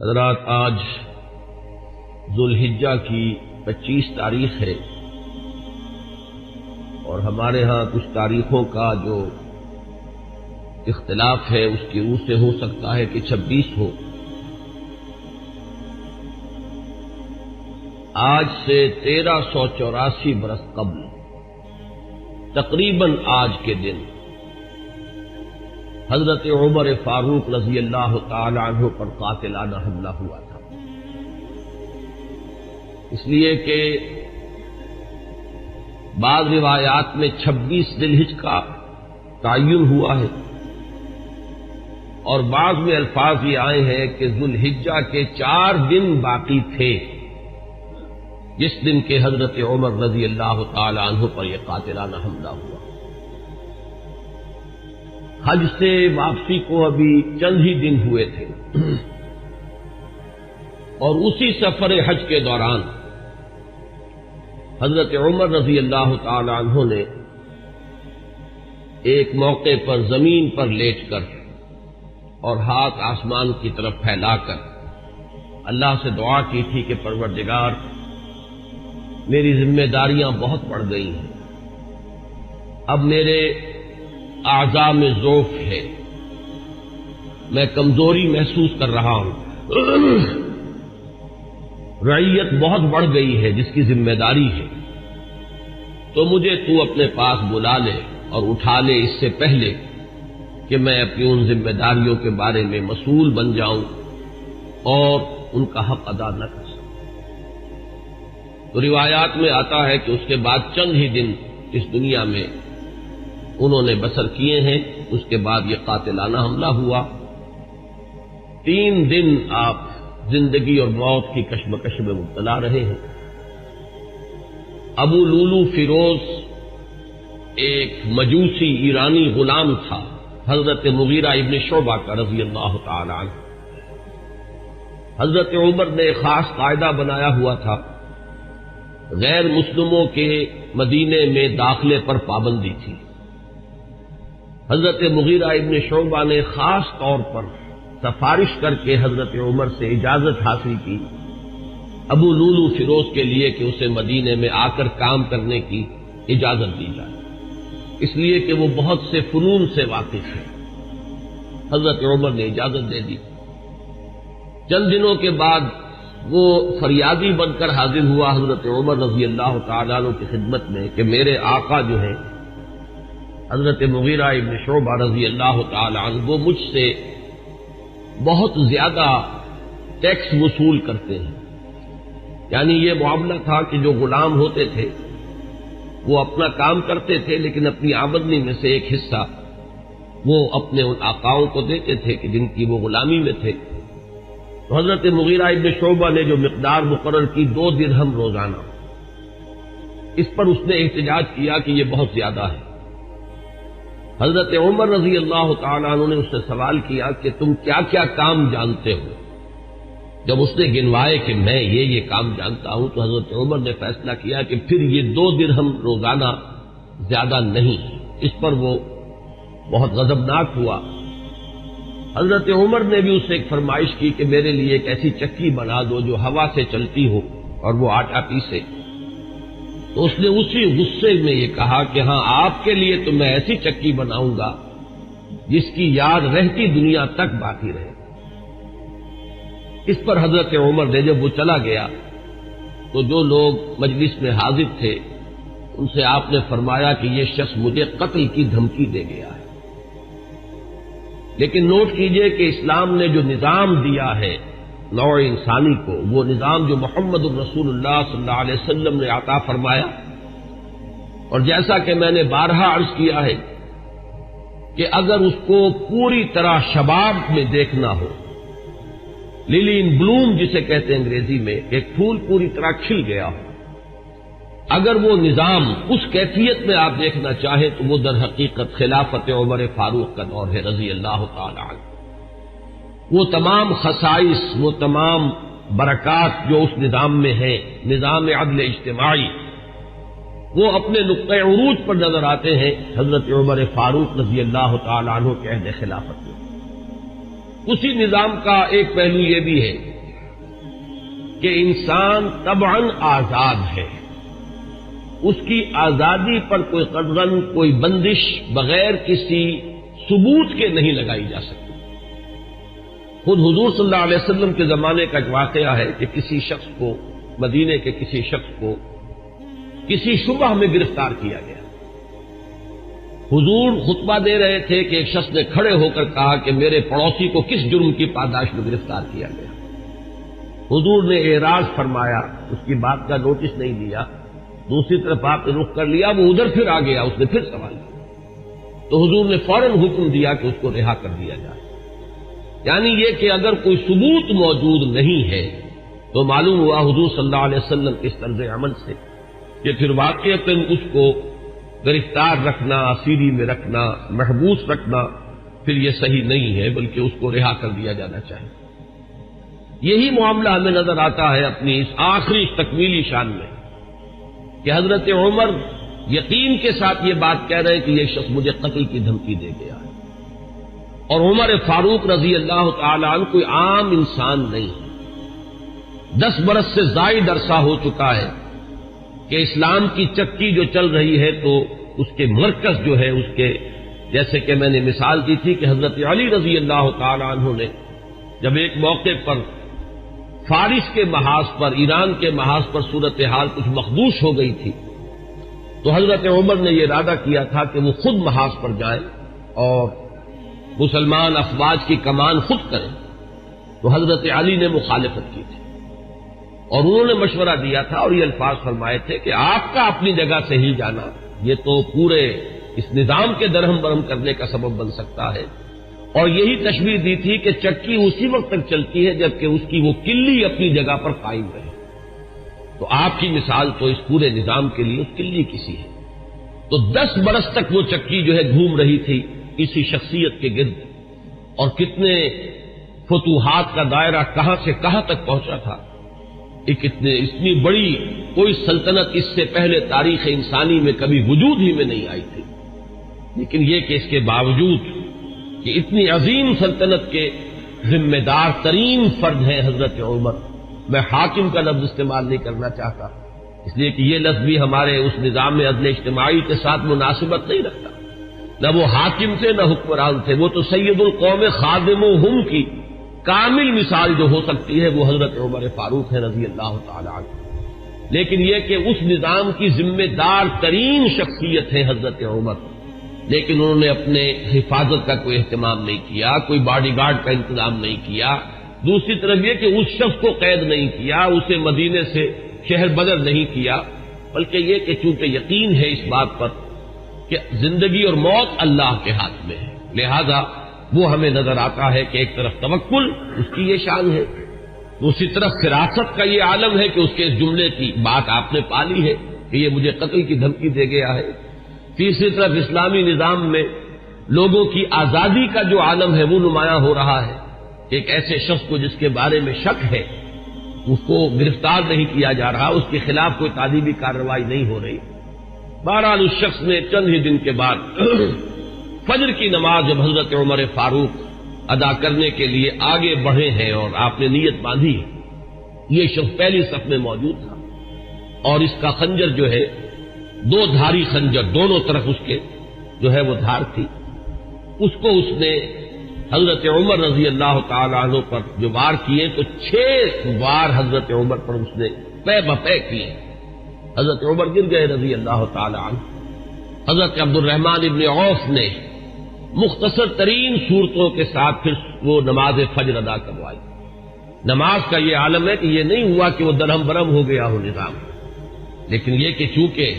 حضرات، آج ذوالحجہ کی 25 تاریخ ہے اور ہمارے ہاں کچھ تاریخوں کا جو اختلاف ہے اس کی روح سے ہو سکتا ہے کہ 26 ہو۔ آج سے 1384 برس قبل تقریباً آج کے دن حضرت عمر فاروق رضی اللہ تعالی عنہ پر قاتلانہ حملہ ہوا تھا، اس لیے کہ بعض روایات میں 26 ذی الحجہ کا تعین ہوا ہے اور بعض میں الفاظ یہ آئے ہیں کہ ذوالحجہ کے 4 دن باقی تھے جس دن کے حضرت عمر رضی اللہ تعالی عنہ پر یہ قاتلانہ حملہ ہوا۔ حج سے واپسی کو ابھی چند ہی دن ہوئے تھے اور اسی سفر حج کے دوران حضرت عمر رضی اللہ تعالی عنہ نے ایک موقع پر زمین پر لیٹ کر اور ہاتھ آسمان کی طرف پھیلا کر اللہ سے دعا کی تھی کہ پروردگار، میری ذمہ داریاں بہت بڑھ گئی ہیں، اب میرے اعضاء میں ضعف ہے، میں کمزوری محسوس کر رہا ہوں، رعیت بہت بڑھ گئی ہے جس کی ذمہ داری ہے، تو مجھے تو اپنے پاس بلا لے اور اٹھا لے اس سے پہلے کہ میں اپنی ان ذمہ داریوں کے بارے میں مسئول بن جاؤں اور ان کا حق ادا نہ کر سکوں۔ تو روایات میں آتا ہے کہ اس کے بعد چند ہی دن اس دنیا میں انہوں نے بسر کیے ہیں، اس کے بعد یہ قاتلانہ حملہ ہوا۔ 3 دن آپ زندگی اور موت کی کشمکش میں مبتلا رہے ہیں۔ ابو لولو فیروز ایک مجوسی ایرانی غلام تھا حضرت مغیرہ ابن شعبہ کا رضی اللہ تعالی عنہ۔ حضرت عمر نے ایک خاص قاعدہ بنایا ہوا تھا، غیر مسلموں کے مدینے میں داخلے پر پابندی تھی۔ حضرت مغیرہ ابن شعبہ نے خاص طور پر سفارش کر کے حضرت عمر سے اجازت حاصل کی ابو لولو فیروز کے لیے کہ اسے مدینے میں آ کر کام کرنے کی اجازت دی جائے، اس لیے کہ وہ بہت سے فنون سے واقف ہے۔ حضرت عمر نے اجازت دے دی۔ چند دنوں کے بعد وہ فریادی بن کر حاضر ہوا حضرت عمر رضی اللہ تعالیٰ عنہ کی خدمت میں کہ میرے آقا جو ہیں حضرت مغیرہ ابن شعبہ رضی اللہ تعالی عنہ وہ مجھ سے بہت زیادہ ٹیکس وصول کرتے ہیں۔ یعنی یہ معاملہ تھا کہ جو غلام ہوتے تھے وہ اپنا کام کرتے تھے لیکن اپنی آمدنی میں سے ایک حصہ وہ اپنے ان آقاؤں کو دیتے تھے کہ جن کی وہ غلامی میں تھے۔ تو حضرت مغیرہ ابن شعبہ نے جو مقدار مقرر کی 2 درہم روزانہ، اس پر اس نے احتجاج کیا کہ یہ بہت زیادہ ہے۔ حضرت عمر رضی اللہ تعالیٰ عنہ نے اس سے سوال کیا کہ تم کیا کیا کام جانتے ہو؟ جب اس نے گنوائے کہ میں یہ کام جانتا ہوں تو حضرت عمر نے فیصلہ کیا کہ پھر یہ 2 درہم روزانہ زیادہ نہیں۔ اس پر وہ بہت غضبناک ہوا۔ حضرت عمر نے بھی اس سے ایک فرمائش کی کہ میرے لیے ایک ایسی چکی بنا دو جو ہوا سے چلتی ہو اور وہ آٹا پیسے۔ تو اس نے اسی غصے میں یہ کہا کہ ہاں، آپ کے لیے تو میں ایسی چکی بناؤں گا جس کی یاد رہتی دنیا تک باقی رہے۔ اس پر حضرت عمر نے جب وہ چلا گیا تو جو لوگ مجلس میں حاضر تھے ان سے آپ نے فرمایا کہ یہ شخص مجھے قتل کی دھمکی دے گیا ہے۔ لیکن نوٹ کیجئے کہ اسلام نے جو نظام دیا ہے نوع انسانی کو، وہ نظام جو محمد الرسول اللہ صلی اللہ علیہ وسلم نے عطا فرمایا، اور جیسا کہ میں نے بارہا عرض کیا ہے کہ اگر اس کو پوری طرح شباب میں دیکھنا ہو، للی ان بلوم جسے کہتے ہیں انگریزی میں، ایک پھول پوری طرح کھل گیا ہو، اگر وہ نظام اس کیفیت میں آپ دیکھنا چاہیں تو وہ در حقیقت خلافت عمر فاروق کا دور ہے رضی اللہ تعالی عنہ۔ وہ تمام خصائص، وہ تمام برکات جو اس نظام میں ہیں، نظام عدل اجتماعی، وہ اپنے نقطۂ عروج پر نظر آتے ہیں حضرت عمر فاروق رضی اللہ تعالی عنہ کے عہد خلافت میں۔ اسی نظام کا ایک پہلو یہ بھی ہے کہ انسان طبعاً آزاد ہے، اس کی آزادی پر کوئی قدغن، کوئی بندش بغیر کسی ثبوت کے نہیں لگائی جا سکتی۔ خود حضور صلی اللہ علیہ وسلم کے زمانے کا ایک واقعہ ہے کہ کسی شخص کو، مدینے کے کسی شخص کو کسی شبہ میں گرفتار کیا گیا۔ حضور خطبہ دے رہے تھے کہ ایک شخص نے کھڑے ہو کر کہا کہ میرے پڑوسی کو کس جرم کی پاداش میں گرفتار کیا گیا۔ حضور نے اعراض فرمایا، اس کی بات کا نوٹس نہیں لیا، دوسری طرف آپ نے رخ کر لیا، وہ ادھر پھر آ گیا، اس نے پھر سوال کیا تو حضور نے فوراً حکم دیا کہ اس کو رہا کر دیا جائے۔ یعنی یہ کہ اگر کوئی ثبوت موجود نہیں ہے تو معلوم ہوا حضور صلی اللہ علیہ وسلم کے اس طرز عمل سے کہ پھر واقعتاً اس کو گرفتار رکھنا، اسیری میں رکھنا، محبوس رکھنا پھر یہ صحیح نہیں ہے، بلکہ اس کو رہا کر دیا جانا چاہیے۔ یہی معاملہ ہمیں نظر آتا ہے اپنی اس آخری تکمیلی شان میں کہ حضرت عمر یقین کے ساتھ یہ بات کہہ رہے ہیں کہ یہ شخص مجھے قتل کی دھمکی دے گیا ہے، اور عمر فاروق رضی اللہ تعالی عنہ کوئی عام انسان نہیں ہے۔ 10 برس سے زائد عرصہ ہو چکا ہے کہ اسلام کی چکی جو چل رہی ہے تو اس کے مرکز جو ہے، اس کے جیسے کہ میں نے مثال دی تھی کہ حضرت علی رضی اللہ تعالی عنہ نے جب ایک موقع پر فارس کے محاذ پر، ایران کے محاذ پر صورتحال کچھ مخدوش ہو گئی تھی تو حضرت عمر نے یہ ارادہ کیا تھا کہ وہ خود محاذ پر جائیں اور مسلمان افواج کی کمان خود کریں، تو حضرت علی نے مخالفت کی تھی اور انہوں نے مشورہ دیا تھا اور یہ الفاظ فرمائے تھے کہ آپ کا اپنی جگہ سے ہی جانا یہ تو پورے اس نظام کے درہم برہم کرنے کا سبب بن سکتا ہے، اور یہی تشبیہ دی تھی کہ چکی اسی وقت تک چلتی ہے جبکہ اس کی وہ کلی اپنی جگہ پر قائم رہے، تو آپ کی مثال تو اس پورے نظام کے لیے اس کلی کسی ہے۔ تو 10 برس تک وہ چکی جو ہے گھوم رہی تھی اسی شخصیت کے گرد، اور کتنے فتوحات کا دائرہ کہاں سے کہاں تک پہنچا تھا۔ ایک اتنی بڑی کوئی سلطنت اس سے پہلے تاریخ انسانی میں کبھی وجود ہی میں نہیں آئی تھی، لیکن یہ کہ اس کے باوجود کہ اتنی عظیم سلطنت کے ذمہ دار ترین فرد ہیں حضرت عمر، میں حاکم کا لفظ استعمال نہیں کرنا چاہتا اس لیے کہ یہ لفظ بھی ہمارے اس نظام عدل اجتماعی کے ساتھ مناسبت نہیں رکھتا، نہ وہ حاکم تھے نہ حکمران تھے، وہ تو سید القوم خادمہم کی کامل مثال جو ہو سکتی ہے وہ حضرت عمر فاروق ہے رضی اللہ تعالی عنہ، لیکن یہ کہ اس نظام کی ذمہ دار ترین شخصیت ہے حضرت عمر، لیکن انہوں نے اپنے حفاظت کا کوئی اہتمام نہیں کیا، کوئی باڈی گارڈ کا انتظام نہیں کیا، دوسری طرف یہ کہ اس شخص کو قید نہیں کیا، اسے مدینے سے شہر بدر نہیں کیا، بلکہ یہ کہ چونکہ یقین ہے اس بات پر کہ زندگی اور موت اللہ کے ہاتھ میں ہے، لہذا وہ ہمیں نظر آتا ہے کہ ایک طرف توکل اس کی یہ شان ہے، دوسری طرف فراست کا یہ عالم ہے کہ اس کے اس جملے کی بات آپ نے پالی ہے کہ یہ مجھے قتل کی دھمکی دے گیا ہے، تیسری طرف اسلامی نظام میں لوگوں کی آزادی کا جو عالم ہے وہ نمایاں ہو رہا ہے، ایک ایسے شخص کو جس کے بارے میں شک ہے اس کو گرفتار نہیں کیا جا رہا، اس کے خلاف کوئی تعذیبی کارروائی نہیں ہو رہی۔ بہرحال اس شخص نے چند ہی دن کے بعد فجر کی نماز جب حضرت عمر فاروق ادا کرنے کے لیے آگے بڑھے ہیں اور آپ نے نیت باندھی، یہ شخص پہلی صف میں موجود تھا اور اس کا خنجر جو ہے 2 دھاری خنجر، دونوں طرف اس کے جو ہے وہ دھار تھی، اس کو اس نے حضرت عمر رضی اللہ تعالی عنہ پر جو وار کیے تو 6 وار حضرت عمر پر اس نے پے بپے کیے، حضرت عمر گر گئے رضی اللہ تعالی عنہ۔ حضرت عبد الرحمن ابن عوف نے مختصر ترین صورتوں کے ساتھ پھر وہ نماز فجر ادا کروائی۔ نماز کا یہ عالم ہے کہ یہ نہیں ہوا کہ وہ درہم برہم ہو گیا ہو نظام، لیکن یہ کہ چونکہ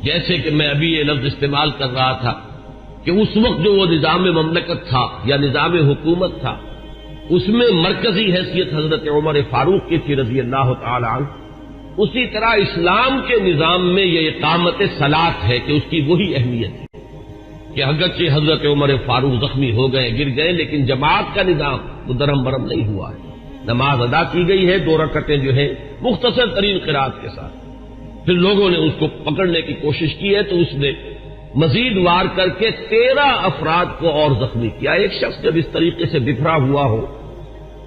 جیسے کہ میں ابھی یہ لفظ استعمال کر رہا تھا کہ اس وقت جو وہ نظام مملکت تھا یا نظام حکومت تھا اس میں مرکزی حیثیت حضرت عمر فاروق کی تھی رضی اللہ تعالی عنہ، اسی طرح اسلام کے نظام میں یہ اقامت صلاۃ ہے کہ اس کی وہی اہمیت ہے کہ اگرچہ حضرت عمر فاروق زخمی ہو گئے، گر گئے، لیکن جماعت کا نظام وہ درہم برہم نہیں ہوا ہے، نماز ادا کی گئی ہے 2 رکعتیں جو ہے مختصر ترین قرات کے ساتھ۔ پھر لوگوں نے اس کو پکڑنے کی کوشش کی ہے تو اس نے مزید وار کر کے 13 افراد کو اور زخمی کیا۔ ایک شخص جب اس طریقے سے بکھرا ہوا ہو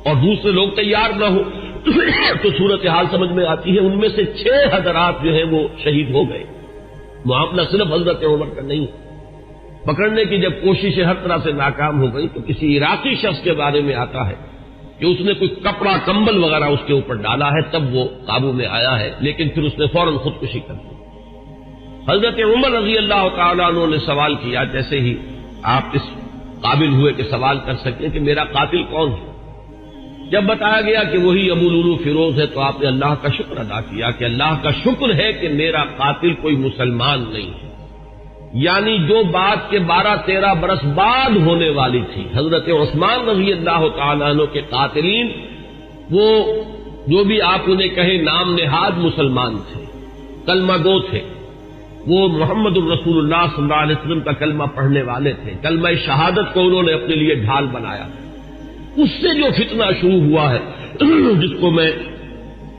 اور دوسرے لوگ تیار نہ ہو تو صورتحال سمجھ میں آتی ہے ان میں سے 6 حضرات جو ہیں وہ شہید ہو گئے. معاملہ صرف حضرت عمر کا نہیں. پکڑنے کی جب کوششیں ہر طرح سے ناکام ہو گئی تو کسی عراقی شخص کے بارے میں آتا ہے کہ اس نے کوئی کپڑا کمبل وغیرہ اس کے اوپر ڈالا ہے, تب وہ قابو میں آیا ہے, لیکن پھر اس نے فوراً خودکشی کر دی. حضرت عمر رضی اللہ تعالیٰ عنہ نے سوال کیا, جیسے ہی آپ اس قابل ہوئے کہ سوال کر سکیں کہ میرا قاتل کون ہے. جب بتایا گیا کہ وہی ابو لولو فیروز ہے تو آپ نے اللہ کا شکر ادا کیا کہ اللہ کا شکر ہے کہ میرا قاتل کوئی مسلمان نہیں ہے. یعنی جو بات کے 12-13 برس بعد ہونے والی تھی, حضرت عثمان رضی اللہ تعالیٰ عنہ کے قاتلین وہ جو بھی آپ انہیں کہیں نام نہاد مسلمان تھے, کلمہ گو تھے, وہ محمد الرسول اللہ صلی اللہ علیہ وسلم کا کلمہ پڑھنے والے تھے, کلمہ شہادت کو انہوں نے اپنے لیے ڈھال بنایا. اس سے جو فتنہ شروع ہوا ہے جس کو میں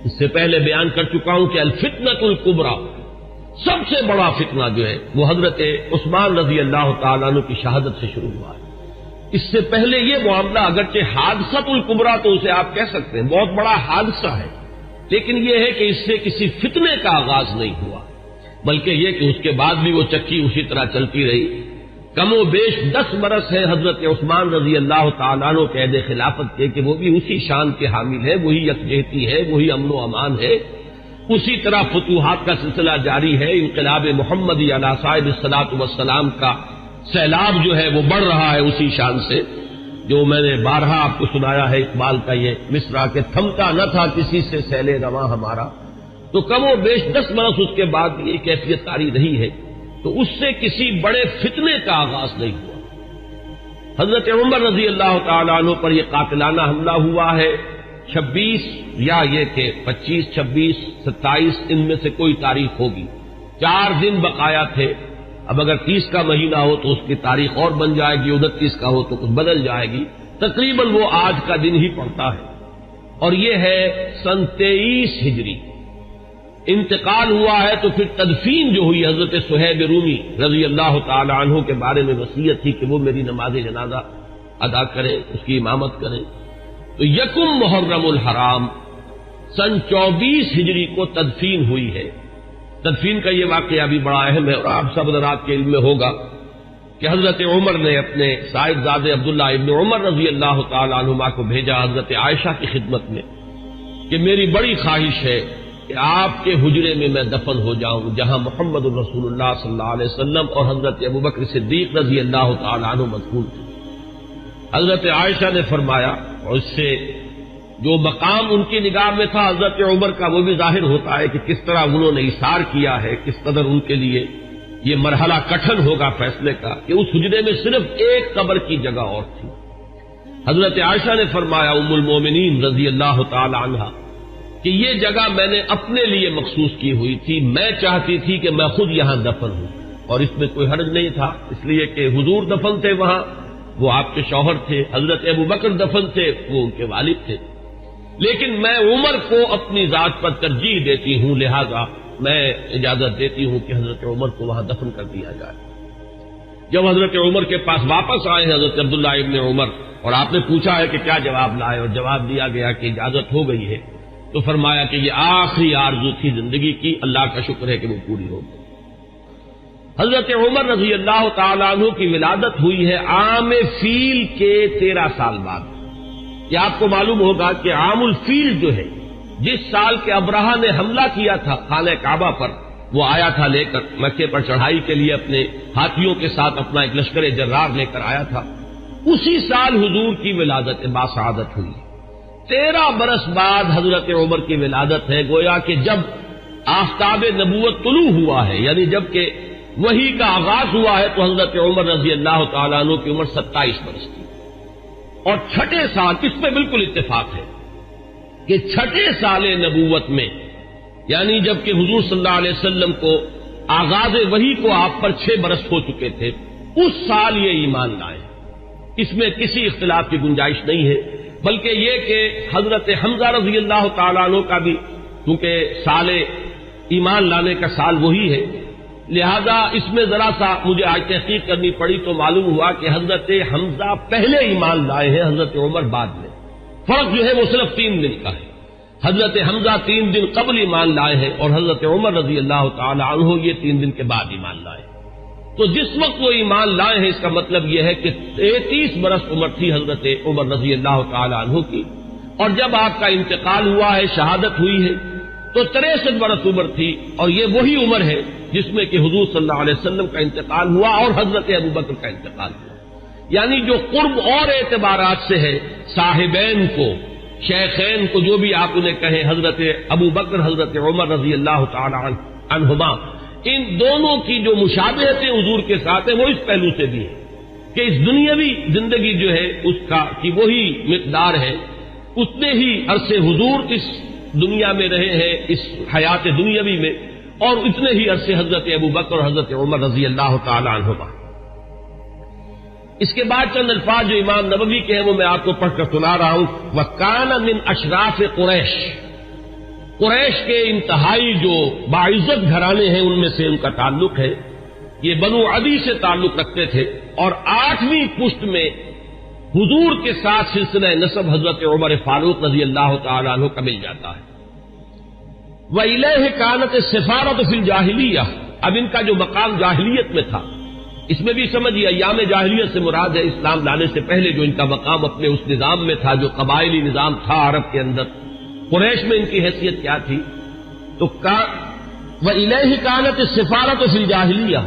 اس سے پہلے بیان کر چکا ہوں کہ الفتنۃ الکبریٰ, سب سے بڑا فتنہ جو ہے وہ حضرت عثمان رضی اللہ تعالیٰ عنہ کی شہادت سے شروع ہوا ہے. اس سے پہلے یہ معاملہ اگرچہ حادثۃ الکبریٰ تو اسے آپ کہہ سکتے ہیں, بہت بڑا حادثہ ہے, لیکن یہ ہے کہ اس سے کسی فتنے کا آغاز نہیں ہوا, بلکہ یہ کہ اس کے بعد بھی وہ چکی اسی طرح چلتی رہی. کم و بیش 10 برس ہے حضرت عثمان رضی اللہ تعالیٰ عنہ کے عہد خلافت کے کہ وہ بھی اسی شان کے حامل ہے, وہی یکجہتی ہے, وہی امن و امان ہے, اسی طرح فتوحات کا سلسلہ جاری ہے. انقلاب محمدی علی صاحب الصلاۃ والسلام کا سیلاب جو ہے وہ بڑھ رہا ہے اسی شان سے, جو میں نے بارہا آپ کو سنایا ہے اقبال کا یہ مصرع کہ تھمتا نہ تھا کسی سے سیل رواں ہمارا. تو کم و بیش 10 برس اس کے بعد یہ کیفیت طاری رہی ہے, تو اس سے کسی بڑے فتنے کا آغاز نہیں ہوا. حضرت عمر رضی اللہ تعالیٰ عنہ پر یہ قاتلانہ حملہ ہوا ہے 26 یا یہ کہ 25, 26, 27 ان میں سے کوئی تاریخ ہوگی. 4 دن بقایا تھے. اب اگر 30 کا مہینہ ہو تو اس کی تاریخ اور بن جائے گی, 29 کا ہو تو کچھ بدل جائے گی. تقریباً وہ آج کا دن ہی پڑتا ہے, اور یہ ہے سن 23 ہجری. انتقال ہوا ہے تو پھر تدفین جو ہوئی, حضرت صہیب رومی رضی اللہ تعالی عنہ کے بارے میں وصیت تھی کہ وہ میری نماز جنازہ ادا کریں, اس کی امامت کریں. تو یکم محرم الحرام سن 24 ہجری کو تدفین ہوئی ہے. تدفین کا یہ واقعہ بھی بڑا اہم ہے, اور آپ سب حضرات کے علم میں ہوگا کہ حضرت عمر نے اپنے صاحبزادے عبداللہ ابن عمر رضی اللہ تعالی عنہما کو بھیجا حضرت عائشہ کی خدمت میں کہ میری بڑی خواہش ہے کہ آپ کے حجرے میں میں دفن ہو جاؤں جہاں محمد الرسول اللہ صلی اللہ علیہ وسلم اور حضرت ابوبکر صدیق رضی اللہ تعالی عنہ مدفون تھے. حضرت عائشہ نے فرمایا, اور اس سے جو مقام ان کی نگاہ میں تھا حضرت عمر کا وہ بھی ظاہر ہوتا ہے کہ کس طرح انہوں نے اثار کیا ہے, کس قدر ان کے لیے یہ مرحلہ کٹھن ہوگا فیصلے کا کہ اس حجرے میں صرف ایک قبر کی جگہ اور تھی. حضرت عائشہ نے فرمایا ام المومنین رضی اللہ تعالی عنہا کہ یہ جگہ میں نے اپنے لیے مخصوص کی ہوئی تھی, میں چاہتی تھی کہ میں خود یہاں دفن ہوں, اور اس میں کوئی حرج نہیں تھا اس لیے کہ حضور دفن تھے وہاں, وہ آپ کے شوہر تھے, حضرت ابوبکر دفن تھے, وہ ان کے والد تھے, لیکن میں عمر کو اپنی ذات پر ترجیح دیتی ہوں, لہذا میں اجازت دیتی ہوں کہ حضرت عمر کو وہاں دفن کر دیا جائے. جب حضرت عمر کے پاس واپس آئے ہیں حضرت عبداللہ ابن عمر, اور آپ نے پوچھا ہے کہ کیا جواب لائے, اور جواب دیا گیا کہ اجازت ہو گئی ہے, تو فرمایا کہ یہ آخری آرزو تھی زندگی کی, اللہ کا شکر ہے کہ وہ پوری ہو گئی. حضرت عمر رضی اللہ تعالیٰ عنہ کی ولادت ہوئی ہے عام فیل کے 13 سال بعد. یہ آپ کو معلوم ہوگا کہ عام الفیل جو ہے, جس سال کے ابرہہ نے حملہ کیا تھا خانہ کعبہ پر, وہ آیا تھا لے کر مکے پر چڑھائی کے لیے اپنے ہاتھیوں کے ساتھ اپنا ایک لشکر جرار لے کر آیا تھا, اسی سال حضور کی ولادت باسعادت ہوئی. 13 برس بعد حضرت عمر کی ولادت ہے. گویا کہ جب آفتاب نبوت طلوع ہوا ہے, یعنی جب کہ وحی کا آغاز ہوا ہے, تو حضرت عمر رضی اللہ تعالیٰ عنہ کی عمر 27 برس تھی. اور چھٹے سال, اس پہ بالکل اتفاق ہے کہ چھٹے سال نبوت میں, یعنی جب کہ حضور صلی اللہ علیہ وسلم کو آغاز وحی کو آپ پر 6 برس ہو چکے تھے, اس سال یہ ایمان لائے. اس میں کسی اختلاف کی گنجائش نہیں ہے, بلکہ یہ کہ حضرت حمزہ رضی اللہ تعالیٰ عنہ کا بھی کیونکہ سال ایمان لانے کا سال وہی ہے, لہذا اس میں ذرا سا مجھے آج تحقیق کرنی پڑی تو معلوم ہوا کہ حضرت حمزہ پہلے ایمان لائے ہیں, حضرت عمر بعد میں. فرق جو ہے وہ صرف 3 دن کا ہے. حضرت حمزہ 3 دن قبل ایمان لائے ہیں اور حضرت عمر رضی اللہ تعالی عنہ یہ 3 دن کے بعد ایمان لائے. تو جس وقت وہ ایمان لائے ہیں اس کا مطلب یہ ہے کہ 33 برس عمر تھی حضرت عمر رضی اللہ تعالی عنہ کی، اور جب آپ کا انتقال ہوا ہے، شہادت ہوئی ہے، تو 63 برس عمر تھی، اور یہ وہی عمر ہے جس میں کہ حضور صلی اللہ علیہ وسلم کا انتقال ہوا اور حضرت ابوبکر کا انتقال ہوا. یعنی جو قرب اور اعتبارات سے ہے، صاحبین کو، شیخین کو، جو بھی آپ انہیں کہیں، حضرت ابوبکر حضرت عمر رضی اللہ تعالی عنہما، ان دونوں کی جو مشابہتیں حضور کے ساتھ ہیں وہ اس پہلو سے بھی ہے کہ اس دنیاوی زندگی جو ہے اس کا کی وہی مقدار ہے، اتنے ہی عرصے حضور اس دنیا میں رہے ہیں، اس حیات دنیاوی میں، اور اتنے ہی عرصے حضرت ابوبکر اور حضرت عمر رضی اللہ تعالی عنہما. اس کے بعد چند الفاظ جو امام نووی کے ہیں وہ میں آپ کو پڑھ کر سنا رہا ہوں. وَكَانَ مِنْ أَشْرَافِ قُرَيْشِ، قریش کے انتہائی جو باعزت گھرانے ہیں ان میں سے ان کا تعلق ہے. یہ بنو عدی سے تعلق رکھتے تھے، اور 8ویں پشت میں حضور کے ساتھ سلسلہ نسب حضرت عمر فاروق رضی اللہ تعالی عنہ کا مل جاتا ہے. وَإِلَيْهِ كَانَتِ السِّفَارَةُ فِي الْجَاهِلِيَّةِ، اب ان کا جو مقام جاہلیت میں تھا، اس میں بھی سمجھیے ایام جاہلیت سے مراد ہے اسلام لانے سے پہلے جو ان کا مقام اپنے اس نظام میں تھا جو قبائلی نظام تھا عرب کے اندر. قریش میں ان کی حیثیت کیا تھی؟ تو وَإِلَيْهِ كَانَتِ السِّفَارَةُ فِي الْجَاهِلِيَّةِ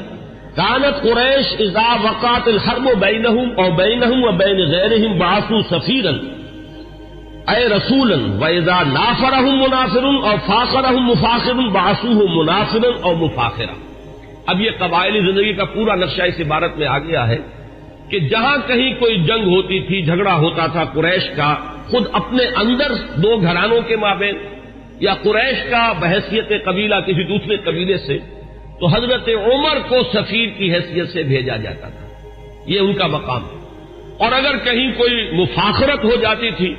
كَانَتْ قُرَيْشُ إِذَا وَقَعَتِ الْحَرْبُ بَيْنَهُمْ أَوْ بَيْنَهُمْ وَبَيْنَ غَيْرِهِمْ بَعَثُوا سَفِيرًا أَيْ رَسُولًا وَإِذَا نَافَرَهُمْ مُنَافِرٌ أَوْ فَاخَرَهُمْ مُفَاخِرٌ بَعَثُوهُ مُنَافِرًا أَوْ مُفَاخِرًا. اب یہ قبائلی زندگی کا پورا نقشہ اس عبارت میں آ گیا ہے کہ جہاں کہیں کوئی جنگ ہوتی تھی، جھگڑا ہوتا تھا قریش کا خود اپنے اندر دو گھرانوں کے مابین، یا قریش کا بحیثیت قبیلہ کسی دوسرے قبیلے سے، تو حضرت عمر کو سفیر کی حیثیت سے بھیجا جاتا تھا. یہ ان کا مقام ہے. اور اگر کہیں کوئی مفاخرت ہو جاتی تھی،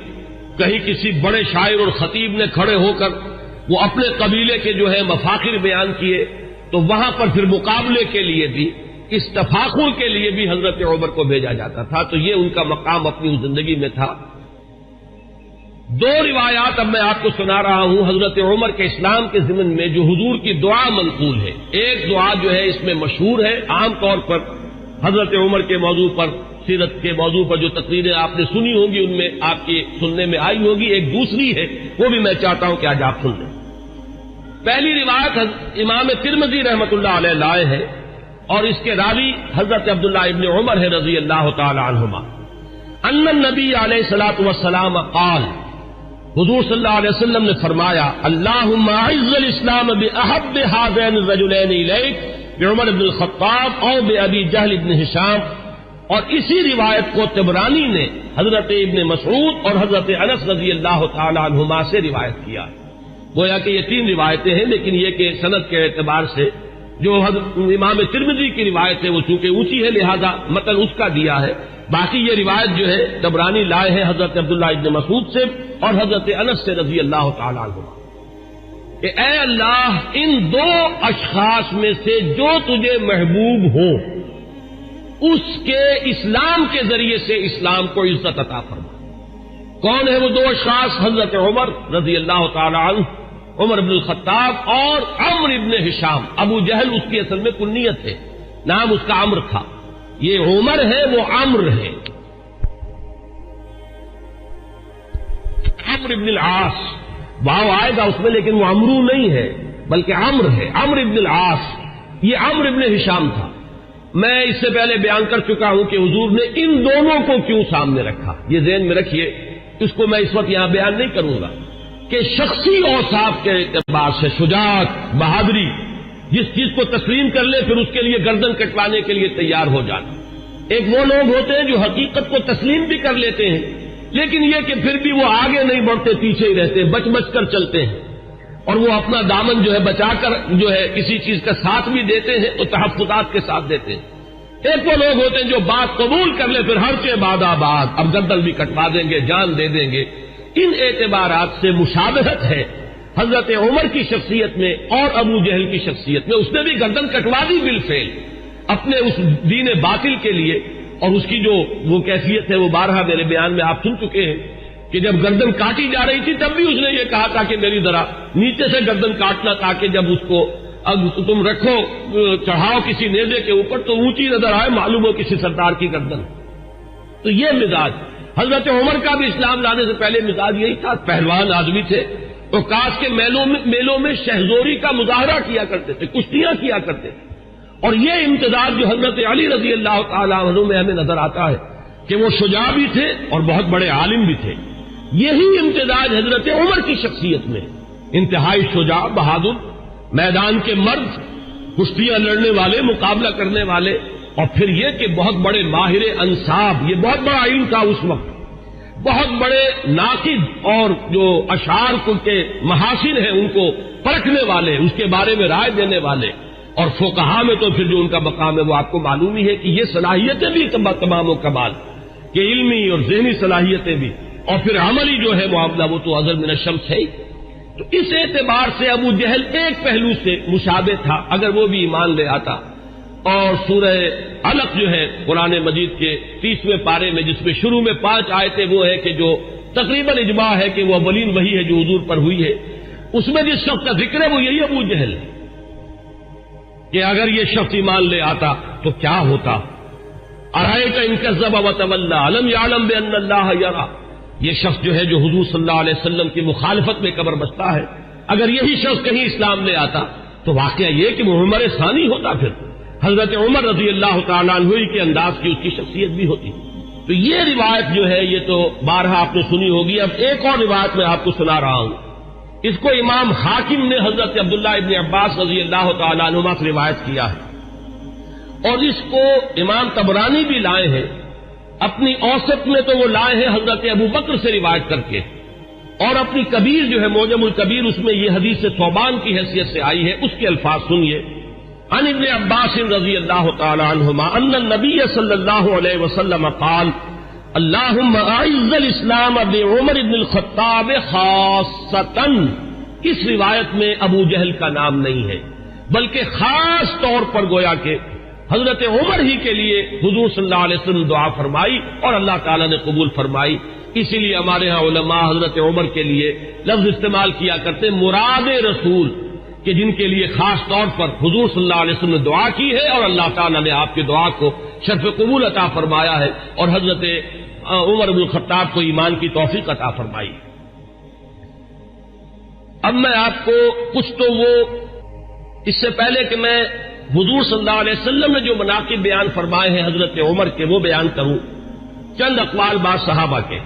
کہیں کسی بڑے شاعر اور خطیب نے کھڑے ہو کر وہ اپنے قبیلے کے جو ہے مفاخر بیان کیے، تو وہاں پر پھر مقابلے کے لیے بھی، اس تفاخر کے لیے بھی حضرت عمر کو بھیجا جاتا تھا. تو یہ ان کا مقام اپنی زندگی میں تھا. 2 روایات اب میں آپ کو سنا رہا ہوں حضرت عمر کے اسلام کے ضمن میں جو حضور کی دعا منقول ہے. ایک دعا جو ہے اس میں مشہور ہے، عام طور پر حضرت عمر کے موضوع پر، سیرت کے موضوع پر جو تقریریں آپ نے سنی ہوں گی ان میں آپ کی سننے میں آئی ہوگی. ایک دوسری ہے، وہ بھی میں چاہتا ہوں کہ آج آپ سن لیں. پہلی روایت امام ترمذی رحمۃ اللہ علیہ لائے ہے، اور اس کے راوی حضرت عبداللہ ابن عمر ہے رضی اللہ تعالی عنہما. ان النبی علیہ الصلوۃ والسلام قال، حضور صلی اللہ علیہ وسلم نے فرمایا، اللہم اعز الاسلام باحب هذین الرجلین الیک، بعمر بن الخطاب او بابی جہل بن ہشام. اور اسی روایت کو طبرانی نے حضرت ابن مسعود اور حضرت انس رضی اللہ تعالی عنہما سے روایت کیا. گویا کہ یہ 3 روایتیں ہیں، لیکن یہ کہ سند کے اعتبار سے جو امام ترمذی کی روایت ہے وہ چونکہ اونچی ہے لہذا متن اس کا دیا ہے. باقی یہ روایت جو ہے طبرانی لائے ہیں حضرت عبداللہ ابن مسعود سے اور حضرت انس سے رضی اللہ تعالی عنہ کہ اے اللہ، ان 2 اشخاص میں سے جو تجھے محبوب ہو اس کے اسلام کے ذریعے سے اسلام کو عزت عطا فرما. کون ہے وہ 2 اشخاص؟ حضرت عمر رضی اللہ تعالی عنہ، عمر بن الخطاب، اور عمرو ابن ہشام. ابو جہل اس کی اصل میں کنیت ہے، نام اس کا عمرو تھا. یہ عمر ہے، وہ عمرو ہے. عمرو ابن العاص واو آئے گا اس میں، لیکن وہ عمرو نہیں ہے بلکہ عمرو ہے، عمرو ابن العاص. یہ عمرو ابن ہشام تھا. میں اس سے پہلے بیان کر چکا ہوں کہ حضور نے ان دونوں کو کیوں سامنے رکھا. یہ ذہن میں رکھیے، اس کو میں اس وقت یہاں بیان نہیں کروں گا کہ شخصی اوصاف کے اعتبار سے شجاعت، بہادری، جس چیز کو تسلیم کر لے پھر اس کے لیے گردن کٹوانے کے لیے تیار ہو جانا. ایک وہ لوگ ہوتے ہیں جو حقیقت کو تسلیم بھی کر لیتے ہیں، لیکن یہ کہ پھر بھی وہ آگے نہیں بڑھتے، پیچھے ہی رہتے، بچ کر چلتے ہیں، اور وہ اپنا دامن جو ہے بچا کر جو ہے کسی چیز کا ساتھ بھی دیتے ہیں اور تحفظات کے ساتھ دیتے ہیں. ایک وہ لوگ ہوتے ہیں جو بات قبول کر لے پھر ہر کے بعد آباد، اب گردن بھی کٹوا دیں گے، جان دے دیں گے. ان اعتبارات سے مشابہت ہے حضرت عمر کی شخصیت میں اور ابو جہل کی شخصیت میں. اس نے بھی گردن کٹوا دی بالفعل اپنے اس دین باطل کے لیے، اور اس کی جو وہ کیفیت ہے وہ بارہا میرے بیان میں آپ سن چکے ہیں کہ جب گردن کاٹی جا رہی تھی تب بھی اس نے یہ کہا تھا کہ میری ذرا نیچے سے گردن کاٹنا، تاکہ جب اس کو تم رکھو چڑھاؤ کسی نیزے کے اوپر تو اونچی نظر آئے، معلوم ہو کسی سردار کی گردن۔ تو یہ مزاج حضرت عمر کا بھی اسلام لانے سے پہلے مزاج یہی تھا، پہلوان آدمی تھے، تو کاش کے میلوں میں شہزوری کا مظاہرہ کیا کرتے تھے، کشتیاں کیا کرتے تھے۔ اور یہ امتزاج جو حضرت علی رضی اللہ تعالیٰ عنہ میں ہمیں نظر آتا ہے کہ وہ شجاع بھی تھے اور بہت بڑے عالم بھی تھے، یہی امتزاج حضرت عمر کی شخصیت میں، انتہائی شجاع، بہادر، میدان کے مرد، کشتیاں لڑنے والے، مقابلہ کرنے والے، اور پھر یہ کہ بہت بڑے ماہر انصاب، یہ بہت بڑا علم تھا اس وقت، بہت بڑے ناقد اور جو اشعار کے محاسن ہیں ان کو پرکھنے والے، اس کے بارے میں رائے دینے والے، اور فقہا میں تو پھر جو ان کا مقام ہے وہ آپ کو معلوم ہی ہے کہ یہ صلاحیتیں بھی تمام و کمال کہ علمی اور ذہنی صلاحیتیں بھی، اور پھر عملی جو ہے معاملہ وہ تو اظہر من الشمس ہے ہی۔ تو اس اعتبار سے ابو جہل ایک پہلو سے مشابہ تھا، اگر وہ بھی ایمان لے آتا، اور سورہ علق جو ہے قرآن مجید کے 30ویں پارے میں جس میں شروع میں 5 آیتیں وہ ہے کہ جو تقریباً اجماع ہے کہ وہ اولین وحی ہے جو حضور پر ہوئی ہے، اس میں جس شخص کا ذکر ہے وہ یہی ابو جہل ہے کہ اگر یہ شخص ایمان لے آتا تو کیا ہوتا۔ ارأیت ان کذب وتولی الم یعلم بان اللہ یری، یہ شخص جو ہے جو حضور صلی اللہ علیہ وسلم کی مخالفت میں قبر بستا ہے، اگر یہی شخص کہیں اسلام لے آتا تو واقعہ یہ کہ وہ عمر ثانی ہوتا، پھر حضرت عمر رضی اللہ تعالیٰ عنہ کے انداز کی اس کی شخصیت بھی ہوتی۔ تو یہ روایت جو ہے یہ تو بارہا آپ نے سنی ہوگی، اب ایک اور روایت میں آپ کو سنا رہا ہوں، اس کو امام حاکم نے حضرت عبداللہ ابن عباس رضی اللہ تعالیٰ عنہما سے روایت کیا ہے، اور اس کو امام طبرانی بھی لائے ہیں، اپنی اوسط میں تو وہ لائے ہیں حضرت ابو بکر سے روایت کر کے، اور اپنی کبیر جو ہے معجم الکبیر اس میں یہ حدیث ثوبان کی حیثیت سے آئی ہے، اس کے الفاظ سنیے۔ عن ابن عباس رضی اللہ تعالی عنہما ان النبی صلی اللہ علیہ وسلم قال اللہم اعز الاسلام بعمر بن الخطاب خاصۃ، اس روایت میں ابو جہل کا نام نہیں ہے، بلکہ خاص طور پر گویا کہ حضرت عمر ہی کے لیے حضور صلی اللہ علیہ وسلم دعا فرمائی اور اللہ تعالیٰ نے قبول فرمائی۔ اسی لیے ہمارے ہاں علماء حضرت عمر کے لیے لفظ استعمال کیا کرتے مراد رسول، کہ جن کے لیے خاص طور پر حضور صلی اللہ علیہ وسلم نے دعا کی ہے اور اللہ تعالیٰ نے آپ کی دعا کو شرف قبول عطا فرمایا ہے اور حضرت عمر بن الخطاب کو ایمان کی توفیق عطا فرمائی۔ اب میں آپ کو کچھ تو وہ اس سے پہلے کہ میں حضور صلی اللہ علیہ وسلم نے جو مناقب بیان فرمائے ہیں حضرت عمر کے وہ بیان کروں، چند اقوال بعض صحابہ کے۔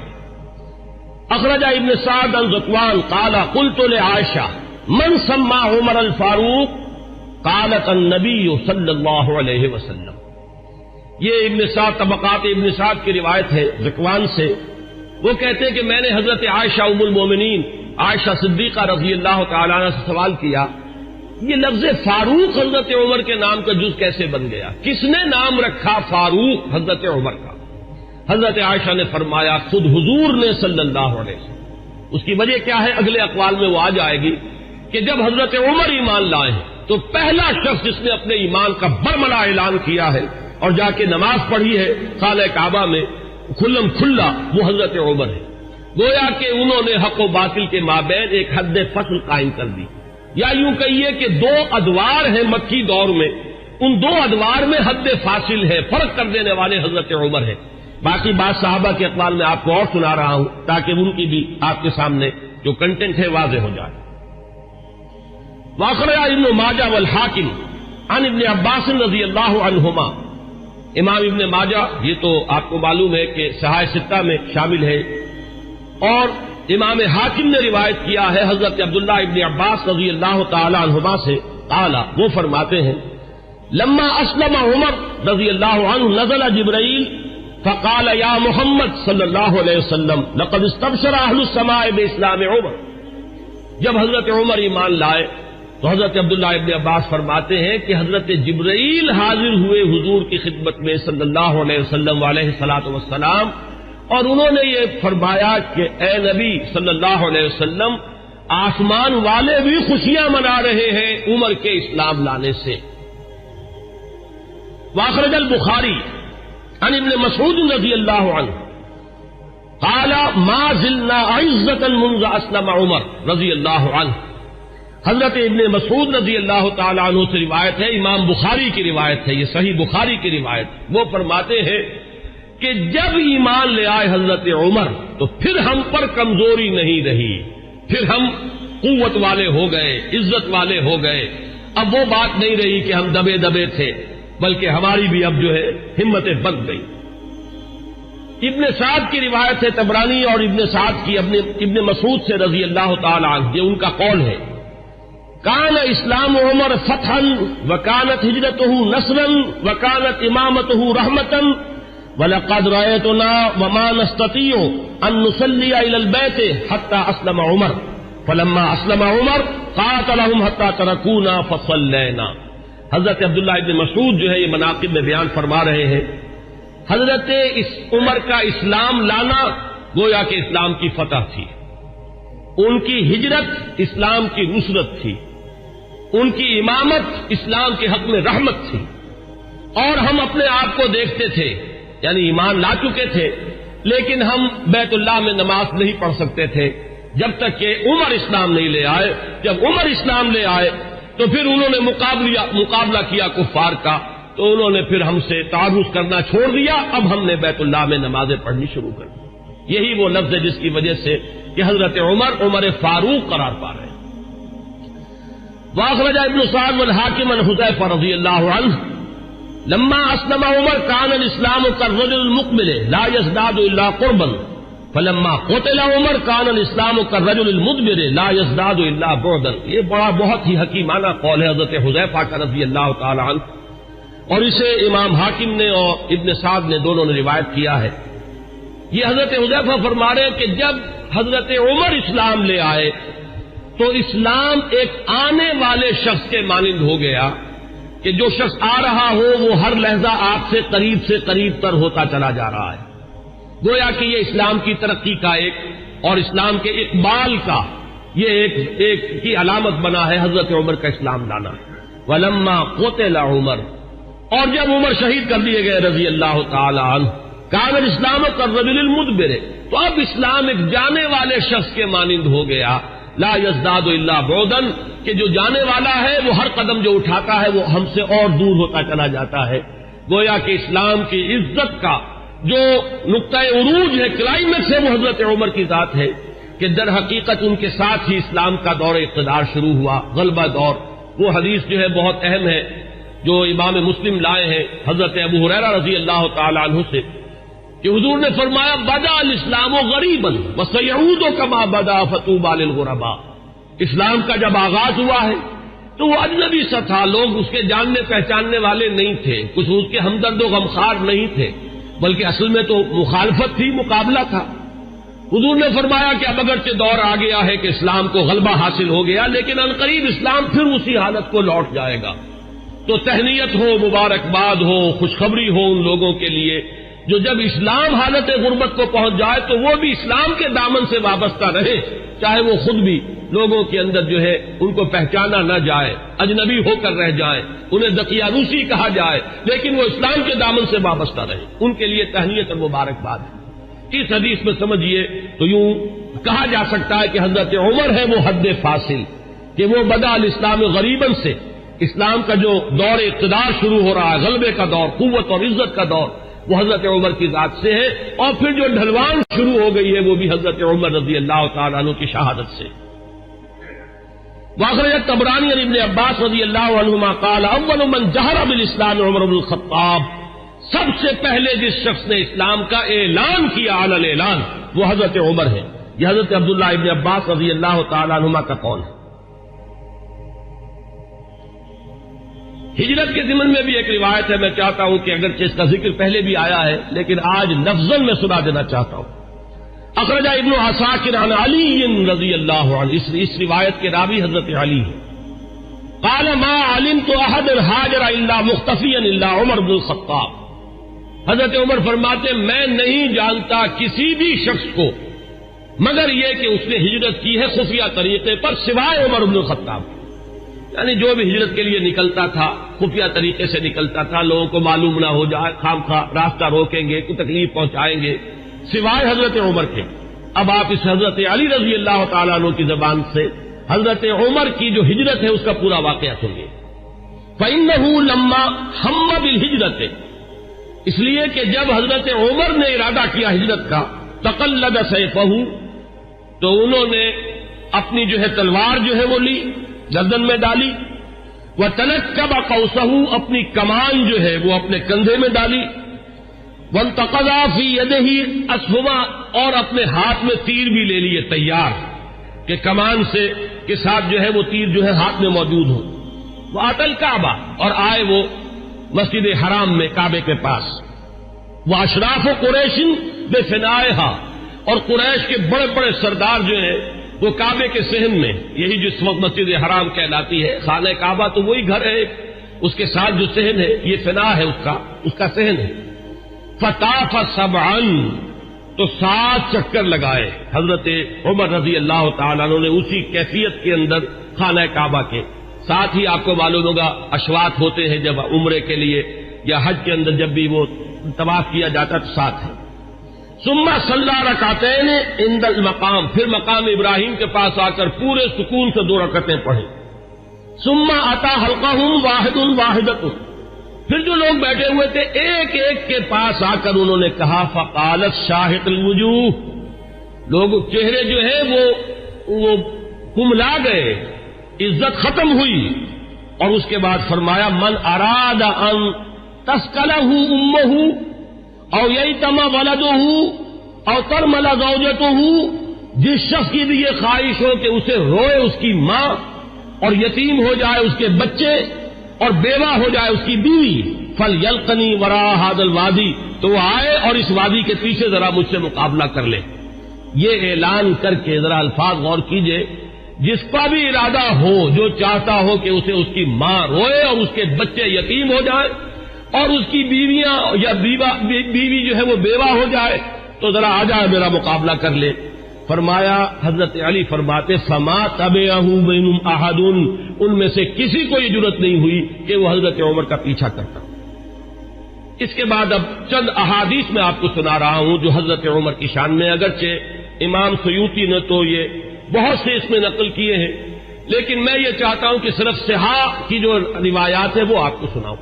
اخرج ابن سعد عن ذکوان قال قلت لعائشہ من سمى عمر الفاروق قالت النبی صلی اللہ علیہ وسلم، یہ ابن سعد طبقات ابن سعد کی روایت ہے ذکوان سے، وہ کہتے ہیں کہ میں نے حضرت عائشہ ام المومنین عائشہ صدیقہ رضی اللہ تعالیٰ عنہ سے سوال کیا یہ لفظ فاروق حضرت عمر کے نام کا جز کیسے بن گیا، کس نے نام رکھا فاروق حضرت عمر کا؟ حضرت عائشہ نے فرمایا خود حضور نے صلی اللہ علیہ وسلم۔ اس کی وجہ کیا ہے اگلے اقوال میں وہ آ جائے گی کہ جب حضرت عمر ایمان لائے ہیں تو پہلا شخص جس نے اپنے ایمان کا برملا اعلان کیا ہے اور جا کے نماز پڑھی ہے خانہ کعبہ میں کھلم کھلا، وہ حضرت عمر ہے۔ گویا کہ انہوں نے حق و باطل کے مابین ایک حد فصل قائم کر دی، یا یوں کہیے کہ دو ادوار ہیں مکی دور میں، ان دو ادوار میں حد فاصل ہے، فرق کر دینے والے حضرت عمر ہے۔ باقی بات صحابہ کے اقوال میں آپ کو اور سنا رہا ہوں تاکہ ان کی بھی آپ کے سامنے جو کنٹینٹ ہے واضح ہو جائے۔ واخرج ابن ماجہ والحاکم عن ابن عباس رضی اللہ عنہما، امام ابن ماجہ یہ تو آپ کو معلوم ہے کہ صحاح ستہ میں شامل ہے، اور امام حاکم نے روایت کیا ہے حضرت عبداللہ ابن عباس رضی اللہ تعالی عنہما سے، قال وہ فرماتے ہیں لما اسلم عمر رضی اللہ عنہ نزل جبرائیل فقال یا محمد صلی اللہ علیہ وسلم لقد استبشر اہل السماء باسلام عمر، جب حضرت عمر ایمان لائے تو حضرت عبداللہ ابن عباس فرماتے ہیں کہ حضرت جبرائیل حاضر ہوئے حضور کی خدمت میں صلی اللہ علیہ وسلم علیہ الصلوۃ والسلام، اور انہوں نے یہ فرمایا کہ اے نبی صلی اللہ علیہ وسلم آسمان والے بھی خوشیاں منا رہے ہیں عمر کے اسلام لانے سے۔ واخرج البخاری عن ابن مسعود رضی اللہ عنہ قال ما زلنا عزة منذ اسلم عمر رضی اللہ عنہ. حضرت ابن مسعود رضی اللہ تعالی عنہ سے روایت ہے، امام بخاری کی روایت ہے، یہ صحیح بخاری کی روایت. وہ فرماتے ہیں کہ جب ایمان لے آئے حضرت عمر تو پھر ہم پر کمزوری نہیں رہی، پھر ہم قوت والے ہو گئے، عزت والے ہو گئے. اب وہ بات نہیں رہی کہ ہم دبے دبے تھے، بلکہ ہماری بھی اب جو ہے ہمتیں بن گئی. ابن سعد کی روایت ہے طبرانی اور ابن سعد کی ابن مسعود سے رضی اللہ تعالی عنہ، یہ ان کا قول ہے. کان اسلام عمر فتحا وکانت ہجرتہ نصرا وکانت امامتہ رحمتا وَلَقَدْ رَأَيْتُنَا وَمَا نَسْتَطِيعُ أَن نُّصَلِّيَ إِلَى الْبَيْتِ حَتَّى أَسْلَمَ عُمَرُ فَلَمَّا أَسْلَمَ عُمَرُ قَاتَلَهُمْ حَتَّى تَرَكُونَا فَصَلَّيْنَا. حضرت عبداللہ ابن مسعود جو ہے یہ مناقب میں بیان فرما رہے ہیں، حضرت عمر کا اسلام لانا گویا کہ اسلام کی فتح تھی، ان کی ہجرت اسلام کی نصرت تھی، ان کی امامت اسلام کے حق میں رحمت تھی. اور ہم اپنے آپ کو دیکھتے تھے، یعنی ایمان لا چکے تھے لیکن ہم بیت اللہ میں نماز نہیں پڑھ سکتے تھے جب تک کہ عمر اسلام نہیں لے آئے. جب عمر اسلام لے آئے تو پھر انہوں نے مقابلہ کیا کفار کا، تو انہوں نے پھر ہم سے تعارض کرنا چھوڑ دیا. اب ہم نے بیت اللہ میں نمازیں پڑھنی شروع کر دی. یہی وہ لفظ ہے جس کی وجہ سے کہ حضرت عمر فاروق قرار پا رہے ہیں. واخرج ابن سعد والحاکم عن حذیفہ رضی اللہ عنہ لما اسلم عمر كان الاسلام كالرجل المقبل لا يزداد الا قربا فلما قتل عمر كان الاسلام كالرجل المدبر لا يزداد الا بعدا. یہ بہت ہی حکیمانہ قول ہے حضرت حذیفہ کا رضی اللہ تعالی عنہ، اور اسے امام حاکم نے اور ابن سعد نے دونوں نے روایت کیا ہے. یہ حضرت حذیفہ فرما رہے ہیں کہ جب حضرت عمر اسلام لے آئے تو اسلام ایک آنے والے شخص کے مانند ہو گیا کہ جو شخص آ رہا ہو وہ ہر لحظہ آپ سے قریب تر ہوتا چلا جا رہا ہے. گویا کہ یہ اسلام کی ترقی کا ایک اور اسلام کے اقبال کا یہ ایک کی علامت بنا ہے حضرت عمر کا اسلام لانا. ولما قتل عمر، اور جب عمر شہید کر دیے گئے رضی اللہ تعالی عنہ، کان الاسلام کالرجل المدبر، تو اب اسلام ایک جانے والے شخص کے مانند ہو گیا. لا یزداد الا بعدا، کہ جو جانے والا ہے وہ ہر قدم جو اٹھاتا ہے وہ ہم سے اور دور ہوتا چلا جاتا ہے. گویا کہ اسلام کی عزت کا جو نقطۂ عروج ہے، کلائمیکس ہے، وہ حضرت عمر کی ذات ہے کہ در حقیقت ان کے ساتھ ہی اسلام کا دور اقتدار شروع ہوا، غلبہ دور. وہ حدیث جو ہے بہت اہم ہے جو امام مسلم لائے ہیں حضرت ابو ہریرہ رضی اللہ تعالی عنہ سے، کہ حضور نے فرمایا بدا الاسلام غریبا وسیعود کما بدا فطوبى للغرباء. اسلام کا جب آغاز ہوا ہے تو وہ اجنبی سا تھا، لوگ اس کے جاننے پہچاننے والے نہیں تھے، کچھ اس کے ہمدرد و غمخوار نہیں تھے، بلکہ اصل میں تو مخالفت تھی، مقابلہ تھا. حضور نے فرمایا کہ اب اگرچہ دور آ گیا ہے کہ اسلام کو غلبہ حاصل ہو گیا، لیکن عنقریب اسلام پھر اسی حالت کو لوٹ جائے گا. تو تہنیت ہو، مبارکباد ہو، خوشخبری ہو ان لوگوں کے لیے جو جب اسلام حالت غربت کو پہنچ جائے تو وہ بھی اسلام کے دامن سے وابستہ رہے، چاہے وہ خود بھی لوگوں کے اندر جو ہے ان کو پہچانا نہ جائے، اجنبی ہو کر رہ جائیں، انہیں دقیانوسی کہا جائے، لیکن وہ اسلام کے دامن سے وابستہ رہے. ان کے لیے تہنیت اور مبارکباد ہے. اس حدیث میں سمجھیے تو یوں کہا جا سکتا ہے کہ حضرت عمر ہے وہ حد فاصل، کہ وہ بدا الاسلام غریباً سے اسلام کا جو دور اقتدار شروع ہو رہا ہے، غلبے کا دور، قوت اور عزت کا دور، وہ حضرت عمر کی ذات سے ہے. اور پھر جو ڈھلوان شروع ہو گئی ہے وہ بھی حضرت عمر رضی اللہ تعالیٰ عنہ کی شہادت سے. واخرج الطبرانی عن ابن عباس رضی اللہ عنہما قال اول من جہر بالاسلام عمر بن الخطاب، سب سے پہلے جس شخص نے اسلام کا اعلان کیا علی الاعلان وہ حضرت عمر ہے. یہ حضرت عبداللہ ابن عباس رضی اللہ تعالیٰ عنہما کا قول ہے. ہجرت کے ضمن میں بھی ایک روایت ہے، میں چاہتا ہوں کہ اگرچہ اس کا ذکر پہلے بھی آیا ہے لیکن آج لفظاً میں سنا دینا چاہتا ہوں. اخرج ابن عساکر عن علی رضی اللہ عنہ، اس روایت کے راوی حضرت علی ہیں. قال ما علمت احد هاجر الا مختفیا الا عمر بن الخطاب. حضرت عمر فرماتے میں نہیں جانتا کسی بھی شخص کو مگر یہ کہ اس نے ہجرت کی ہے خفیہ طریقے پر سوائے عمر بن الخطاب. یعنی جو بھی ہجرت کے لیے نکلتا تھا خفیہ طریقے سے نکلتا تھا، لوگوں کو معلوم نہ ہو جائے، خام خواہ راستہ روکیں گے، کوئی تکلیف پہنچائیں گے، سوائے حضرت عمر کے۔ اب آپ اس حضرت علی رضی اللہ تعالیٰ عنہ کی زبان سے حضرت عمر کی جو ہجرت ہے اس کا پورا واقعہ سنیے۔ فَإِنَّهُ لَمَّا هَمَّ بِالْهِجْرَةِ، اس لیے کہ جب حضرت عمر نے ارادہ کیا ہجرت کا، تَقَلَّدَ سَيْفَهُ، تو انہوں نے اپنی جو ہے تلوار جو ہے وہ لی، گردن میں ڈالی، وَتَنَكَّبَ قَوْسَهُ، اپنی کمان جو ہے وہ اپنے کندھے میں ڈالی، وَانْتَقَضَ فِي يَدِهِ أَسْهُمًا، اور اپنے ہاتھ میں تیر بھی لے لیے تیار کہ کمان سے کے ساتھ جو ہے وہ تیر جو ہے ہاتھ میں موجود ہو۔ وَأَتَى الْكَعْبَةَ، اور آئے وہ مسجد حرام میں کعبے کے پاس۔ وَأَشْرَافُ قُرَيْشٍ بِفِنَائِهَا، اور قریش کے بڑے بڑے سردار جو ہیں وہ کعبے کے صحن میں، یہی جس وقت مسجد حرام کہلاتی ہے، خانہ کعبہ تو وہی گھر ہے، اس کے ساتھ جو صحن ہے یہ فنا ہے اس کا صحن ہے۔ فطاف سبعا، تو 7 چکر لگائے حضرت عمر رضی اللہ تعالیٰ عنہ نے اسی کیفیت کے اندر خانہ کعبہ کے۔ ساتھ ہی آپ کو معلوم ہوگا اشواط ہوتے ہیں جب عمرے کے لیے یا حج کے اندر جب بھی وہ طواف کیا جاتا تو ساتھ ہے۔ ثم صلی رکعتین عند المقام، پھر مقام ابراہیم کے پاس آ کر پورے سکون سے 2 رکعتیں پڑھی۔ ثم اتی حلقہم واحد واحدۃ، پھر جو لوگ بیٹھے ہوئے تھے ایک ایک کے پاس آ کر انہوں نے کہا فقالت شاہق الوجوہ، لوگ چہرے جو ہے وہ کملا گئے، عزت ختم ہوئی، اور اس کے بعد فرمایا من اراد ان تسکلہ امہ او ییتم ولدہ او ترمل زوجتہ، جس شخص کی بھی یہ خواہش ہو کہ اسے روئے اس کی ماں اور یتیم ہو جائے اس کے بچے اور بیوہ ہو جائے اس کی بیوی، فلیلقنی وراء ھذا الوادی، تو وہ آئے اور اس وادی کے پیچھے ذرا مجھ سے مقابلہ کر لے۔ یہ اعلان کر کے ذرا الفاظ غور کیجئے، جس کا بھی ارادہ ہو، جو چاہتا ہو کہ اسے اس کی ماں روئے اور اس کے بچے یتیم ہو جائیں اور اس کی بیویاں یا بیوی جو ہے وہ بیوہ ہو جائے، تو ذرا آ جائے میرا مقابلہ کر لے۔ فرمایا حضرت علی فرماتے فما تبعہ منہم احد، ان میں سے کسی کو یہ جرأت نہیں ہوئی کہ وہ حضرت عمر کا پیچھا کرتا۔ اس کے بعد اب چند احادیث میں آپ کو سنا رہا ہوں جو حضرت عمر کی شان میں، اگرچہ امام سیوطی نے تو یہ بہت سے اس میں نقل کیے ہیں، لیکن میں یہ چاہتا ہوں کہ صرف صحاح کی جو روایات ہیں وہ آپ کو سناؤں۔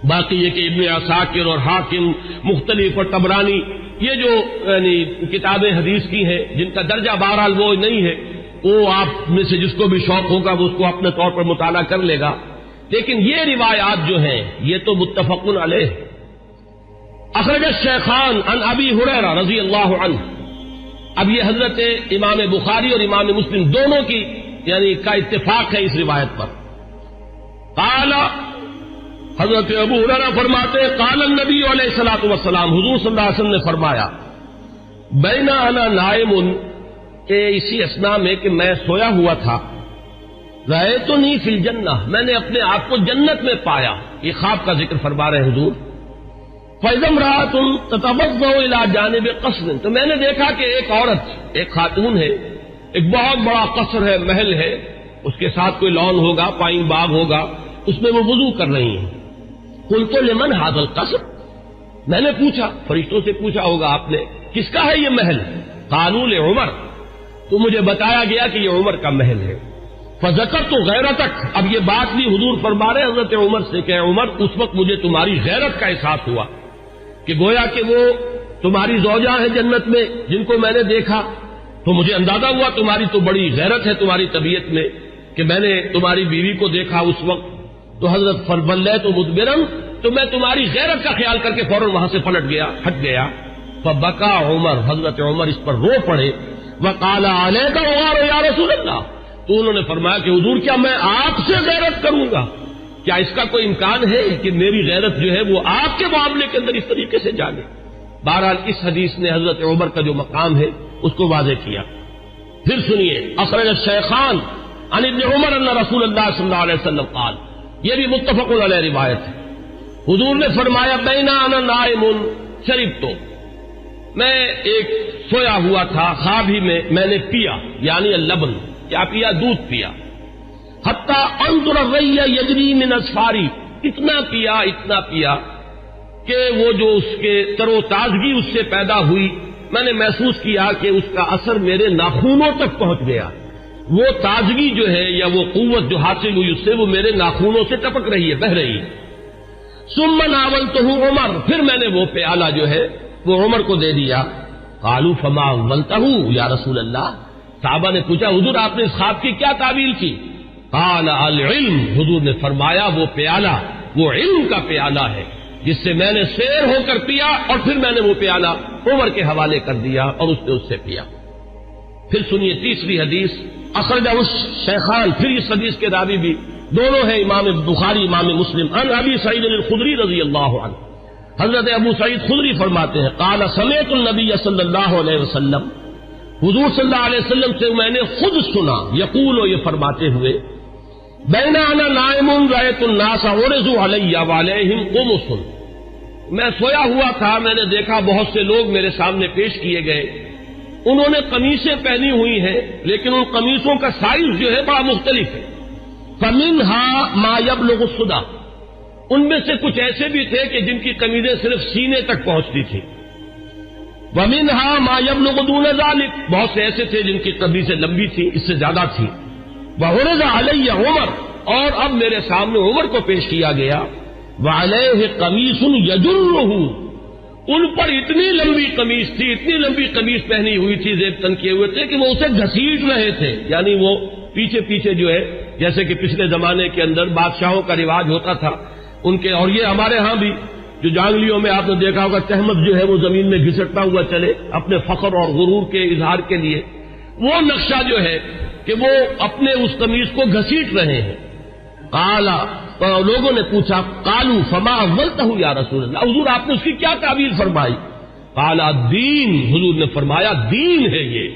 باقی یہ کہ ابن عساکر اور حاکم مختلف اور طبرانی یہ جو یعنی کتابیں حدیث کی ہیں جن کا درجہ بہرحال وہ نہیں ہے، وہ آپ میں سے جس کو بھی شوق ہوگا وہ اس کو اپنے طور پر مطالعہ کر لے گا، لیکن یہ روایات جو ہیں یہ تو متفق علیہ۔ اخرج الشیخان عن ابی ہریرہ رضی اللہ عنہ، اب یہ حضرت امام بخاری اور امام مسلم دونوں کی یعنی کا اتفاق ہے اس روایت پر۔ قال، حضرت ابو ہریرہ فرماتے قال النبی علیہ الصلوۃ والسلام، حضور صلی اللہ علیہ وسلم نے فرمایا بین انا نائم، کہ اسی اثناء میں کہ میں سویا ہوا تھا، رأیتنی فی الجنہ، میں نے اپنے آپ کو جنت میں پایا، یہ خواب کا ذکر فرما رہے حضور۔ فإذا امرأة تتوضأ إلى جانب قصر، تو میں نے دیکھا کہ ایک عورت، ایک خاتون ہے، ایک بہت بڑا قصر ہے، محل ہے، اس کے ساتھ کوئی لان ہوگا، پائن باغ ہوگا، اس میں وہ وضو کر رہی ہیں۔ قلت لمن هذا القصر، میں نے پوچھا، فرشتوں سے پوچھا ہوگا آپ نے، کس کا ہے یہ محل؟ قالوا لعمر، تو مجھے بتایا گیا کہ یہ عمر کا محل ہے۔ فذکرت غیرتک، اب یہ بات بھی حضور فرما رہے حضرت عمر سے کہ عمر اس وقت مجھے تمہاری غیرت کا احساس ہوا، کہ گویا کہ وہ تمہاری زوجہ ہیں جنت میں جن کو میں نے دیکھا، تو مجھے اندازہ ہوا تمہاری تو بڑی غیرت ہے تمہاری طبیعت میں کہ میں نے تمہاری بیوی کو دیکھا اس وقت، تو حضرت فبلغت مدبرن، تو میں تمہاری غیرت کا خیال کر کے فوراً وہاں سے ہٹ گیا۔ فبکا عمر، حضرت عمر اس پر رو پڑے، وقال علیک غار یا رسول اللہ، تو انہوں نے فرمایا کہ حضور کیا میں آپ سے غیرت کروں گا؟ کیا اس کا کوئی امکان ہے کہ میری غیرت جو ہے وہ آپ کے معاملے کے اندر اس طریقے سے جاگے؟ بہرحال اس حدیث نے حضرت عمر کا جو مقام ہے اس کو واضح کیا۔ پھر سنیے، اخرج الشیخان عن ابن عمر ان رسول اللہ صلی اللہ علیہ وسلم قال، یہ بھی متفق علیہ روایت ہے، حضور نے فرمایا بینا انا نائم شربت، میں ایک سویا ہوا تھا، خواب ہی میں نے پیا، یعنی اللبن، کیا پیا؟ دودھ پیا، حتی انظر الری یجری من اصفاری، اتنا پیا کہ وہ جو اس کے تر و تازگی اس سے پیدا ہوئی میں نے محسوس کیا کہ اس کا اثر میرے ناخونوں تک پہنچ گیا. وہ تازگی جو ہے یا وہ قوت جو حاصل ہوئی اس سے وہ میرے ناخونوں سے ٹپک رہی ہے، بہہ رہی ہے. ثم ناولتہ عمر، پھر میں نے وہ پیالہ جو ہے وہ عمر کو دے دیا. قالوا فما اولتہ یا رسول اللہ، صحابہ نے پوچھا حضور آپ نے اس خواب کی کیا تعبیر کی؟ قال العلم، حضور نے فرمایا وہ پیالہ وہ علم کا پیالہ ہے جس سے میں نے سیر ہو کر پیا، اور پھر میں نے وہ پیالہ عمر کے حوالے کر دیا اور اس نے اس سے پیا. پھر سنیے تیسری حدیث، اخرجہ الشیخان، پھر اس حدیث کے راوی بھی دونوں ہیں امام بخاری امام مسلم. عن ابی سعید الخدری رضی اللہ عنہ، حضرت ابو سعید خدری فرماتے ہیں قال سمعت النبی صلی اللہ علیہ وسلم، حضور صلی اللہ علیہ وسلم سے میں نے خود سنا یقول، یہ فرماتے ہوئے بین انا نائم رأیت الناس عرضوا علی وعلیہم قمص، میں سویا ہوا تھا، میں نے دیکھا بہت سے لوگ میرے سامنے پیش کیے گئے، انہوں نے قمیصیں پہنی ہوئی ہیں لیکن ان قمیصوں کا سائز جو ہے بڑا مختلف ہے. فمنها ما يبلغ الصدى، ان میں سے کچھ ایسے بھی تھے کہ جن کی قمیضیں صرف سینے تک پہنچتی تھی. ومنها ما يبلغ دون ذلك، بہت سے ایسے تھے جن کی قمیضیں لمبی تھی، اس سے زیادہ تھی. وعرض علی عمر، اور اب میرے سامنے عمر کو پیش کیا گیا. وعلیہ قمیص یجرہ، ان پر اتنی لمبی قمیص تھی، اتنی لمبی قمیص پہنی ہوئی تھی، زیب تن کیے ہوئے تھے کہ وہ اسے گھسیٹ رہے تھے. یعنی وہ پیچھے پیچھے جو ہے، جیسے کہ پچھلے زمانے کے اندر بادشاہوں کا رواج ہوتا تھا ان کے، اور یہ ہمارے ہاں بھی جو جانگلیوں میں آپ نے دیکھا ہوگا تہمت جو ہے وہ زمین میں گھسٹتا ہوا چلے اپنے فخر اور غرور کے اظہار کے لیے، وہ نقشہ جو ہے کہ وہ اپنے اس قمیص کو گھسیٹ رہے ہیں. قالا، لوگوں نے پوچھا قالوا فما اولتہ یا رسول اللہ، حضور آپ نے اس کی کیا تعبیر فرمائی؟ قالا دین، حضور نے فرمایا دین ہے. یہ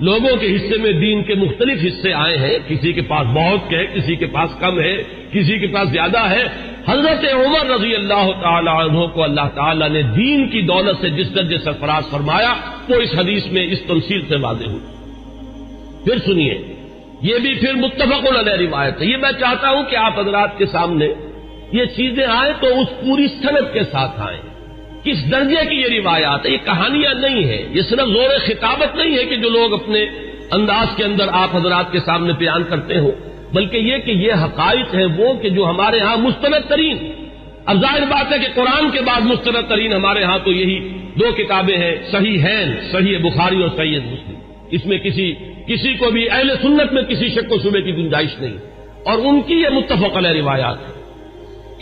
لوگوں کے حصے میں دین کے مختلف حصے آئے ہیں، کسی کے پاس بہت ہے، کسی کے پاس کم ہے، کسی کے پاس زیادہ ہے. حضرت عمر رضی اللہ تعالی عنہ کو اللہ تعالی نے دین کی دولت سے جس درجے سرفراز فرمایا وہ اس حدیث میں اس تمثیل سے واضح ہوئی. پھر سنیے، یہ بھی پھر متفق علیہ روایت ہے. یہ میں چاہتا ہوں کہ آپ حضرات کے سامنے یہ چیزیں آئیں تو اس پوری سند کے ساتھ آئیں. کس درجے کی یہ روایات ہے، یہ کہانیاں نہیں ہیں، یہ صرف زور خطابت نہیں ہے کہ جو لوگ اپنے انداز کے اندر آپ حضرات کے سامنے بیان کرتے ہو، بلکہ یہ کہ یہ حقائق ہیں وہ کہ جو ہمارے ہاں مستند ترین. اب ظاہر بات ہے کہ قرآن کے بعد مستند ترین ہمارے ہاں تو یہی دو کتابیں ہیں، صحیحین، صحیح بخاری اور صحیح مسلم. اس میں کسی کو بھی اہل سنت میں کسی شک و شبے کی گنجائش نہیں، اور ان کی یہ متفق علیہ روایات ہے.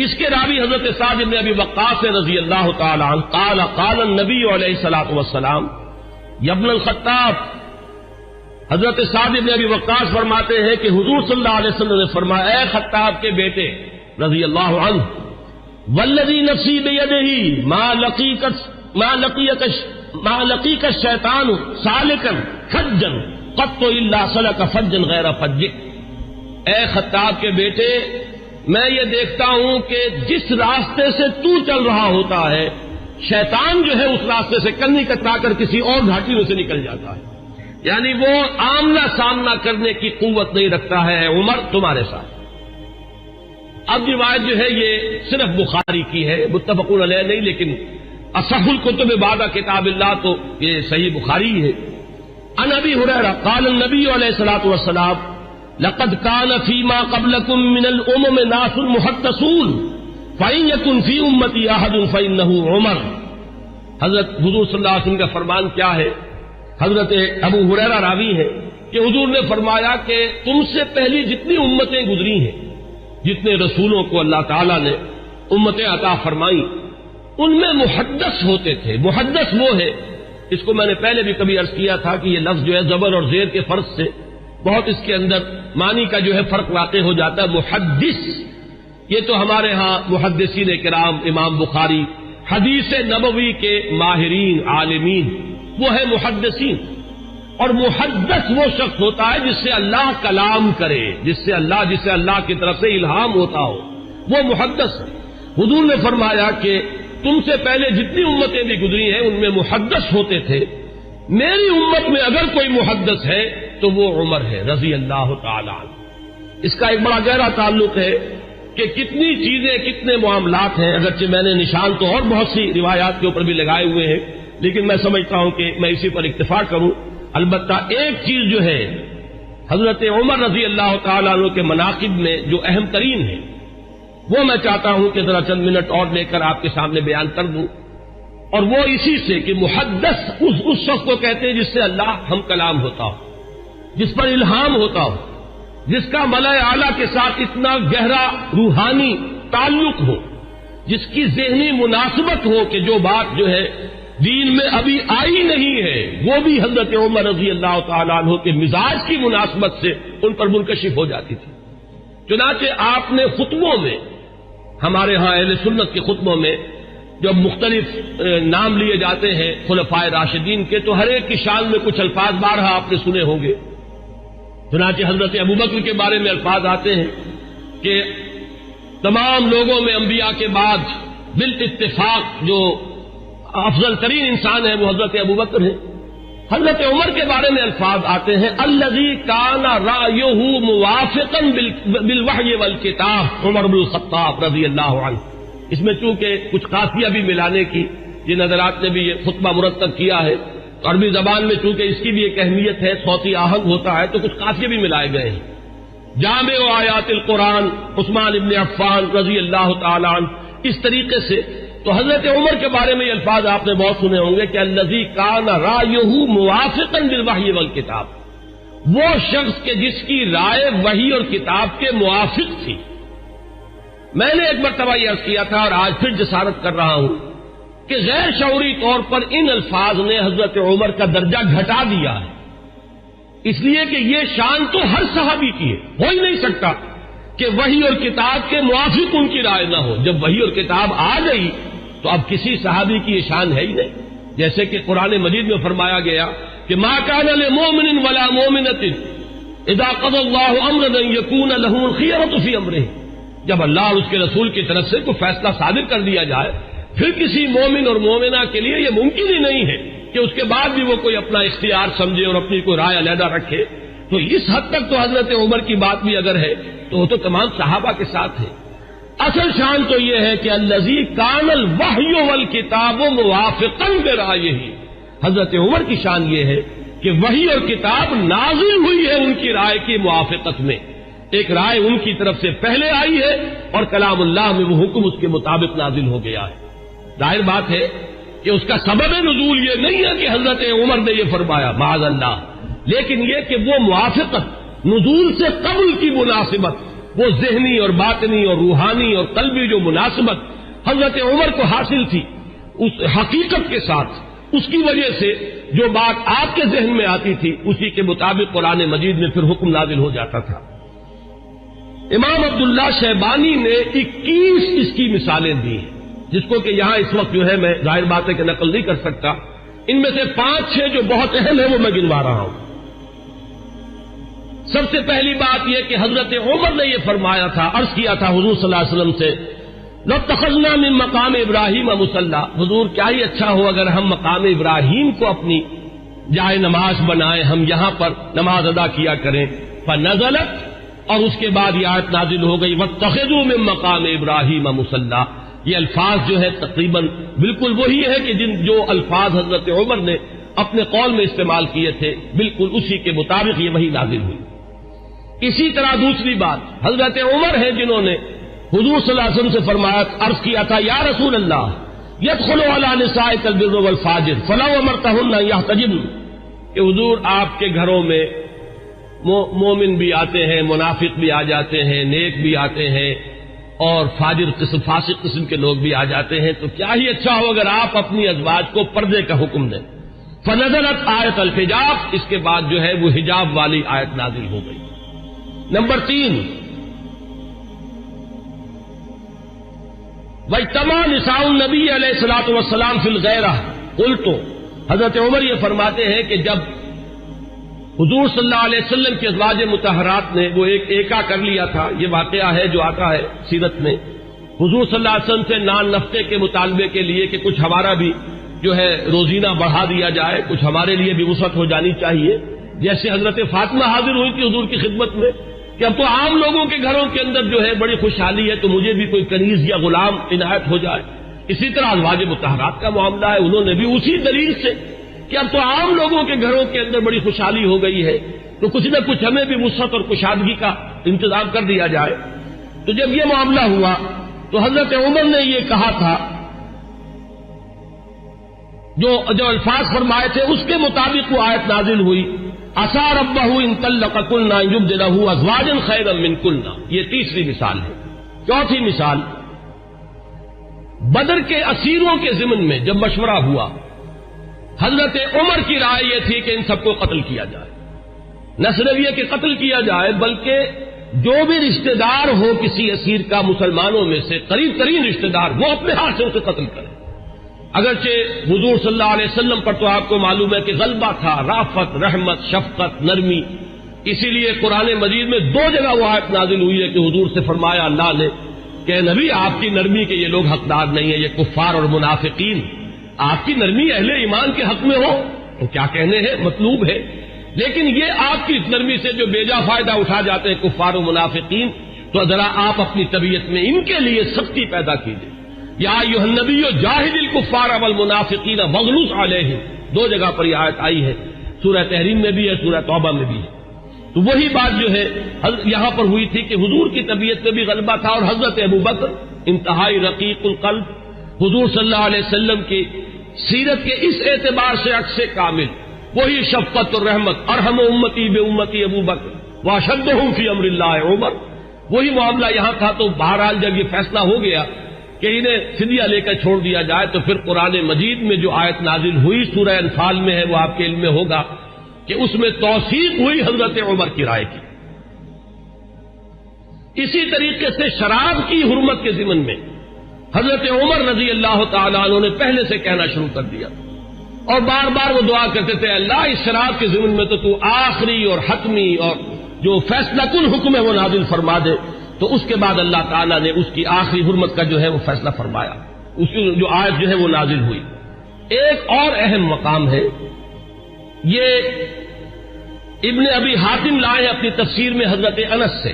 اس کے راوی حضرت سعد بن ابی وقاص رضی اللہ تعالی عنہ قال قال النبی علیہ الصلوۃ والسلام یا ابن الخطاب، حضرت سعد بن ابی وقاص فرماتے ہیں کہ حضور صلی اللہ علیہ وسلم نے فرمایا اے خطاب کے بیٹے رضی اللہ عنہ، والذی نفسی بیدہ ما لقیک الشیطان سالکا فجا قط الا سلک فجا غیر فجک. اے خطاب کے بیٹے، میں یہ دیکھتا ہوں کہ جس راستے سے تو چل رہا ہوتا ہے شیطان جو ہے اس راستے سے کنی کترا کر کسی اور گھاٹی میں سے نکل جاتا ہے. یعنی وہ آمنا سامنا کرنے کی قوت نہیں رکھتا ہے عمر تمہارے ساتھ. اب روایت جو ہے یہ صرف بخاری کی ہے، متفق علیہ نہیں، لیکن اصح الکتب بعد کتاب اللہ تو یہ صحیح بخاری ہے. عن ابی ہریرہ قال النبی علیہ الصلوۃ والسلام لقد كان فيما قبلكم من الامم ناس محدثون فإن يكن في امتي احد فإنه عمر. حضرت حضور صلی اللہ علیہ وسلم کا فرمان کیا ہے؟ حضرت ابو ہریرہ راوی ہے کہ حضور نے فرمایا کہ تم سے پہلی جتنی امتیں گزری ہیں، جتنے رسولوں کو اللہ تعالیٰ نے امتیں عطا فرمائی، ان میں محدث ہوتے تھے. محدث وہ ہے، اس کو میں نے پہلے بھی کبھی عرض کیا تھا کہ یہ لفظ جو ہے زبر اور زیر کے فرق سے بہت اس کے اندر معنی کا جو ہے فرق واقع ہو جاتا ہے. محدث یہ تو ہمارے ہاں محدثین کرام، امام بخاری، حدیث نبوی کے ماہرین عالمین وہ ہے محدثین. اور محدث وہ شخص ہوتا ہے جس سے اللہ کلام کرے، جسے اللہ کی طرف سے الہام ہوتا ہو، وہ محدث ہے. حضور نے فرمایا کہ تم سے پہلے جتنی امتیں بھی گزری ہیں ان میں محدث ہوتے تھے، میری امت میں اگر کوئی محدث ہے تو وہ عمر ہے رضی اللہ تعالی عنہ. اس کا ایک بڑا گہرا تعلق ہے کہ کتنی چیزیں، کتنے معاملات ہیں. اگرچہ میں نے نشان تو اور بہت سی روایات کے اوپر بھی لگائے ہوئے ہیں، لیکن میں سمجھتا ہوں کہ میں اسی پر اکتفا کروں. البتہ ایک چیز جو ہے حضرت عمر رضی اللہ تعالیٰ عنہ کے مناقب میں جو اہم ترین ہے وہ میں چاہتا ہوں کہ ذرا چند منٹ اور لے کر آپ کے سامنے بیان کر دوں، اور وہ اسی سے کہ محدث اس شخص کو کہتے ہیں جس سے اللہ ہم کلام ہوتا ہو، جس پر الہام ہوتا ہو، جس کا ملأ اعلیٰ کے ساتھ اتنا گہرا روحانی تعلق ہو، جس کی ذہنی مناسبت ہو کہ جو بات جو ہے دین میں ابھی آئی نہیں ہے وہ بھی حضرت عمر رضی اللہ تعالیٰ عنہ کے مزاج کی مناسبت سے ان پر منکشف ہو جاتی تھی. چنانچہ آپ نے خطبوں میں، ہمارے ہاں اہل سنت کے خطبوں میں جب مختلف نام لیے جاتے ہیں خلفائے راشدین کے، تو ہر ایک کی شان میں کچھ الفاظ بارہا آپ نے سنے ہوں گے. چنانچہ حضرت ابوبکر کے بارے میں الفاظ آتے ہیں کہ تمام لوگوں میں انبیاء کے بعد بالاتفاق جو افضل ترین انسان ہے وہ حضرت ابوبکر ہیں. حضرت عمر کے بارے میں الفاظ آتے ہیں الذی کان رأیہ موافقا بالوحی والکتاب، عمر بن الخطاب رضی اللہ عنہ. اس میں چونکہ کچھ قافیہ بھی ملانے کی جن حضرات نے بھی یہ خطبہ مرتب کیا ہے، تو عربی زبان میں چونکہ اس کی بھی ایک اہمیت ہے، صوتی آہنگ ہوتا ہے، تو کچھ قافیے بھی ملائے گئے ہیں. جامع آیات القرآن عثمان ابن عفان رضی اللہ تعالی عنہ. اس طریقے سے تو حضرت عمر کے بارے میں یہ الفاظ آپ نے بہت سنے ہوں گے کہ الذی کان رأیہ موافقا بالوحی والکتاب، وہ شخص کہ جس کی رائے وحی اور کتاب کے موافق تھی. میں نے ایک مرتبہ یہ عرض کیا تھا اور آج پھر جسارت کر رہا ہوں کہ غیر شعوری طور پر ان الفاظ نے حضرت عمر کا درجہ گھٹا دیا ہے، اس لیے کہ یہ شان تو ہر صحابی کی ہے. ہو ہی نہیں سکتا کہ وحی اور کتاب کے موافق ان کی رائے نہ ہو. جب وحی اور کتاب آ گئی تو اب کسی صحابی کی یہ شان ہے ہی نہیں. جیسے کہ قرآن مجید میں فرمایا گیا کہ ما کان لمؤمن ولا مؤمنۃ اذا قضى الله امرا ان يكون لهم الخيرة في امره. جب اللہ اور اس کے رسول کی طرف سے کوئی فیصلہ صادر کر دیا جائے پھر کسی مومن اور مومنہ کے لیے یہ ممکن ہی نہیں ہے کہ اس کے بعد بھی وہ کوئی اپنا اختیار سمجھے اور اپنی کوئی رائے علیحدہ رکھے. تو اس حد تک تو حضرت عمر کی بات بھی اگر ہے تو وہ تو تمام صحابہ کے ساتھ ہے. اصل شان تو یہ ہے کہ الذی کان الوحی والکتاب موافقا برائیہ. حضرت عمر کی شان یہ ہے کہ وحی اور کتاب نازل ہوئی ہے ان کی رائے کی موافقت میں. ایک رائے ان کی طرف سے پہلے آئی ہے اور کلام اللہ میں وہ حکم اس کے مطابق نازل ہو گیا ہے. ظاہر بات ہے کہ اس کا سبب نزول یہ نہیں ہے کہ حضرت عمر نے یہ فرمایا معاذ اللہ، لیکن یہ کہ وہ موافقت نزول سے قبل کی مناسبت، وہ ذہنی اور باطنی اور روحانی اور قلبی جو مناسبت حضرت عمر کو حاصل تھی اس حقیقت کے ساتھ، اس کی وجہ سے جو بات آپ کے ذہن میں آتی تھی اسی کے مطابق قرآن مجید میں پھر حکم نازل ہو جاتا تھا. امام عبداللہ شیبانی نے 21 اس کی مثالیں دی ہیں، جس کو کہ یہاں اس وقت جو ہے میں ظاہر بات ہے کہ نقل نہیں کر سکتا. ان میں سے 5-6 جو بہت اہم ہیں وہ میں گنوا رہا ہوں. سب سے پہلی بات یہ کہ حضرت عمر نے یہ فرمایا تھا، عرض کیا تھا حضور صلی اللہ علیہ وسلم سے لَاتَّخَذْنَا مِن مقام ابراہیم مصلی. حضور کیا ہی اچھا ہو اگر ہم مقام ابراہیم کو اپنی جائے نماز بنائیں، ہم یہاں پر نماز ادا کیا کریں. فنزلت، اور اس کے بعد یہ آیت نازل ہو گئی وَاتَّخِذُوا مِن مقام ابراہیم مصلی. یہ الفاظ جو ہے تقریباً بالکل وہی ہے کہ جو الفاظ حضرت عمر نے اپنے قول میں استعمال کیے تھے بالکل اسی کے مطابق یہ وہی نازل ہوئی. اسی طرح دوسری بات حضرت عمر ہیں جنہوں نے حضور صلی اللہ علیہ وسلم سے فرمایا، عرض کیا تھا یا رسول اللہ يدخل على نسائك البر والفاجر فلو امرتهن ان يحتجبن. کہ حضور آپ کے گھروں میں مومن بھی آتے ہیں، منافق بھی آ جاتے ہیں، نیک بھی آتے ہیں اور فاجر قسم فاسق قسم کے لوگ بھی آ جاتے ہیں، تو کیا ہی اچھا ہو اگر آپ اپنی ازواج کو پردے کا حکم دیں. فنزلت آیت الحجاب، اس کے بعد جو ہے وہ حجاب والی آیت نازل ہو گئی. نمبر 3 وَاجْتَمَعَ نِسَاءُ النَّبِيِّ علیہ الصلوۃ والسلام فی الغیرہ. قلت، حضرت عمر یہ فرماتے ہیں کہ جب حضور صلی اللہ علیہ وسلم کی ازواج مطہرات نے وہ ایک ایکا کر لیا تھا، یہ واقعہ ہے جو آتا ہے سیرت میں، حضور صلی اللہ علیہ وسلم سے نان نفقے کے مطالبے کے لیے کہ کچھ ہمارا بھی جو ہے روزینہ بڑھا دیا جائے، کچھ ہمارے لیے بھی وسعت ہو جانی چاہیے. جیسے حضرت فاطمہ حاضر ہوئی تھی حضور کی خدمت میں کہ اب تو عام لوگوں کے گھروں کے اندر جو ہے بڑی خوشحالی ہے، تو مجھے بھی کوئی کنیز یا غلام عنایت ہو جائے. اسی طرح ازواج مطہرات کا معاملہ ہے، انہوں نے بھی اسی دلیل سے کہ اب تو عام لوگوں کے گھروں کے اندر بڑی خوشحالی ہو گئی ہے تو کچھ نہ کچھ ہمیں بھی وسعت اور کشادگی کا انتظام کر دیا جائے. تو جب یہ معاملہ ہوا تو حضرت عمر نے یہ کہا تھا، جو الفاظ فرمائے تھے اس کے مطابق وہ آیت نازل ہوئی، عسى ربه ان طلقكن ان يبدله ازواجا خيرا منكن. یہ تیسری مثال ہے. چوتھی مثال، بدر کے اسیروں کے ضمن میں جب مشورہ ہوا، حضرت عمر کی رائے یہ تھی کہ ان سب کو قتل کیا جائے. نہ صرف یہ کہ قتل کیا جائے بلکہ جو بھی رشتہ دار ہو کسی اسیر کا مسلمانوں میں سے، قریب ترین رشتہ دار، وہ اپنے ہاتھ سے اسے قتل کرے. اگرچہ حضور صلی اللہ علیہ وسلم پر تو آپ کو معلوم ہے کہ غلبہ تھا، رافت، رحمت، شفقت، نرمی. اسی لیے قرآن مجید میں 2 جگہ وہ آیت نازل ہوئی ہے کہ حضور سے فرمایا اللہ نے کہ نبی آپ کی نرمی کے یہ لوگ حقدار نہیں ہیں، یہ کفار اور منافقین. آپ کی نرمی اہل ایمان کے حق میں ہو تو کیا کہنے ہیں، مطلوب ہے. لیکن یہ آپ کی نرمی سے جو بیجا فائدہ اٹھا جاتے ہیں کفار و منافقین، تو ذرا آپ اپنی طبیعت میں ان کے لیے سختی پیدا کیجیے. یا ایھا النبی جاہد الکفار والمنافقین واغلظ علیہم. 2 جگہ پر یہ آیت آئی ہے، سورہ تحریم میں بھی ہے، سورہ توبہ میں بھی ہے. تو وہی بات جو ہے یہاں پر ہوئی تھی کہ حضور کی طبیعت میں بھی غلبہ تھا، اور حضرت ابوبکر انتہائی رقیق القلب، حضور صلی اللہ علیہ وسلم کی سیرت کے اس اعتبار سے عکس کامل، وہی شفقت اور رحمت، ارحم امتی بامتی ابوبکر واشدہم فی امر اللہ عمر. وہی معاملہ یہاں تھا. تو بہرحال جب یہ فیصلہ ہو گیا کہ انہیں فدیہ لے کر چھوڑ دیا جائے، تو پھر قرآن مجید میں جو آیت نازل ہوئی سورہ انفال میں ہے، وہ آپ کے علم میں ہوگا کہ اس میں توثیق ہوئی حضرت عمر کی رائے کی. اسی طریقے سے شراب کی حرمت کے ضمن میں حضرت عمر رضی اللہ تعالیٰ عنہ نے پہلے سے کہنا شروع کر دیا، اور بار بار وہ دعا کرتے تھے اللہ اس شراب کے ضمن میں تو آخری اور حتمی اور جو فیصلہ کن حکم ہے وہ نازل فرما دے. تو اس کے بعد اللہ تعالیٰ نے اس کی آخری حرمت کا جو ہے وہ فیصلہ فرمایا، اس کی جو آیت جو ہے وہ نازل ہوئی. ایک اور اہم مقام ہے، یہ ابن ابی حاتم لائے اپنی تفسیر میں حضرت انس سے،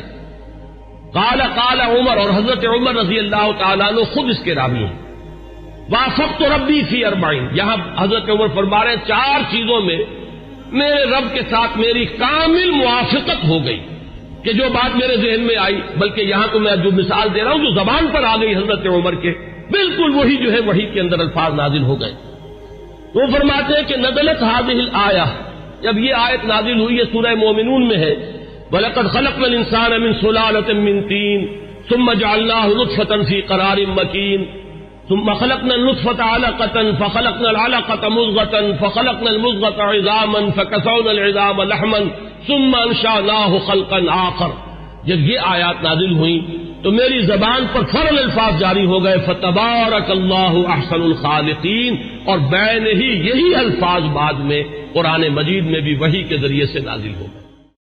قال عمر، اور حضرت عمر رضی اللہ تعالیٰ عنہ خود اس کے راوی ہیں. وافقت ربی فی 40، یہاں حضرت عمر فرما رہے ہیں 4 چیزوں میں میرے رب کے ساتھ میری کامل موافقت ہو گئی کہ جو بات میرے ذہن میں آئی، بلکہ یہاں تو میں جو مثال دے رہا ہوں جو زبان پر آ گئی حضرت عمر کے، بالکل وہی جو ہے وحی کے اندر الفاظ نازل ہو گئے. وہ فرماتے ہیں کہ نزلت هذه الآیہ، جب یہ آیت نازل ہوئی ہے سورہ مومنون میں ہے، وَلَقَدْ خَلَقْنَا الْإِنسَانَ مِنْ سُلَالَةٍ مِّن طِينٍ ثُمَّ جَعَلْنَاهُ نُطْفَةً فِي قَرَارٍ مَّكِينٍ ثُمَّ خَلَقْنَا النُّطْفَةَ عَلَقَةً فَخَلَقْنَا الْعَلَقَةَ مُضْغَةً فَخَلَقْنَا الْمُضْغَةَ عِظَامًا فَكَسَوْنَا الْعِظَامَ لَحْمًا ثُمَّ أَنشَأْنَاهُ خَلْقًا آخَرَ. جب یہ آیات نازل ہوئیں تو میری زبان پر فوراً الفاظ جاری ہو گئے، فتبارک اللہ احسن الخالقین، اور بین ہی یہی الفاظ بعد میں قرآن مجید میں بھی وحی کے ذریعے سے نازل ہو گئے.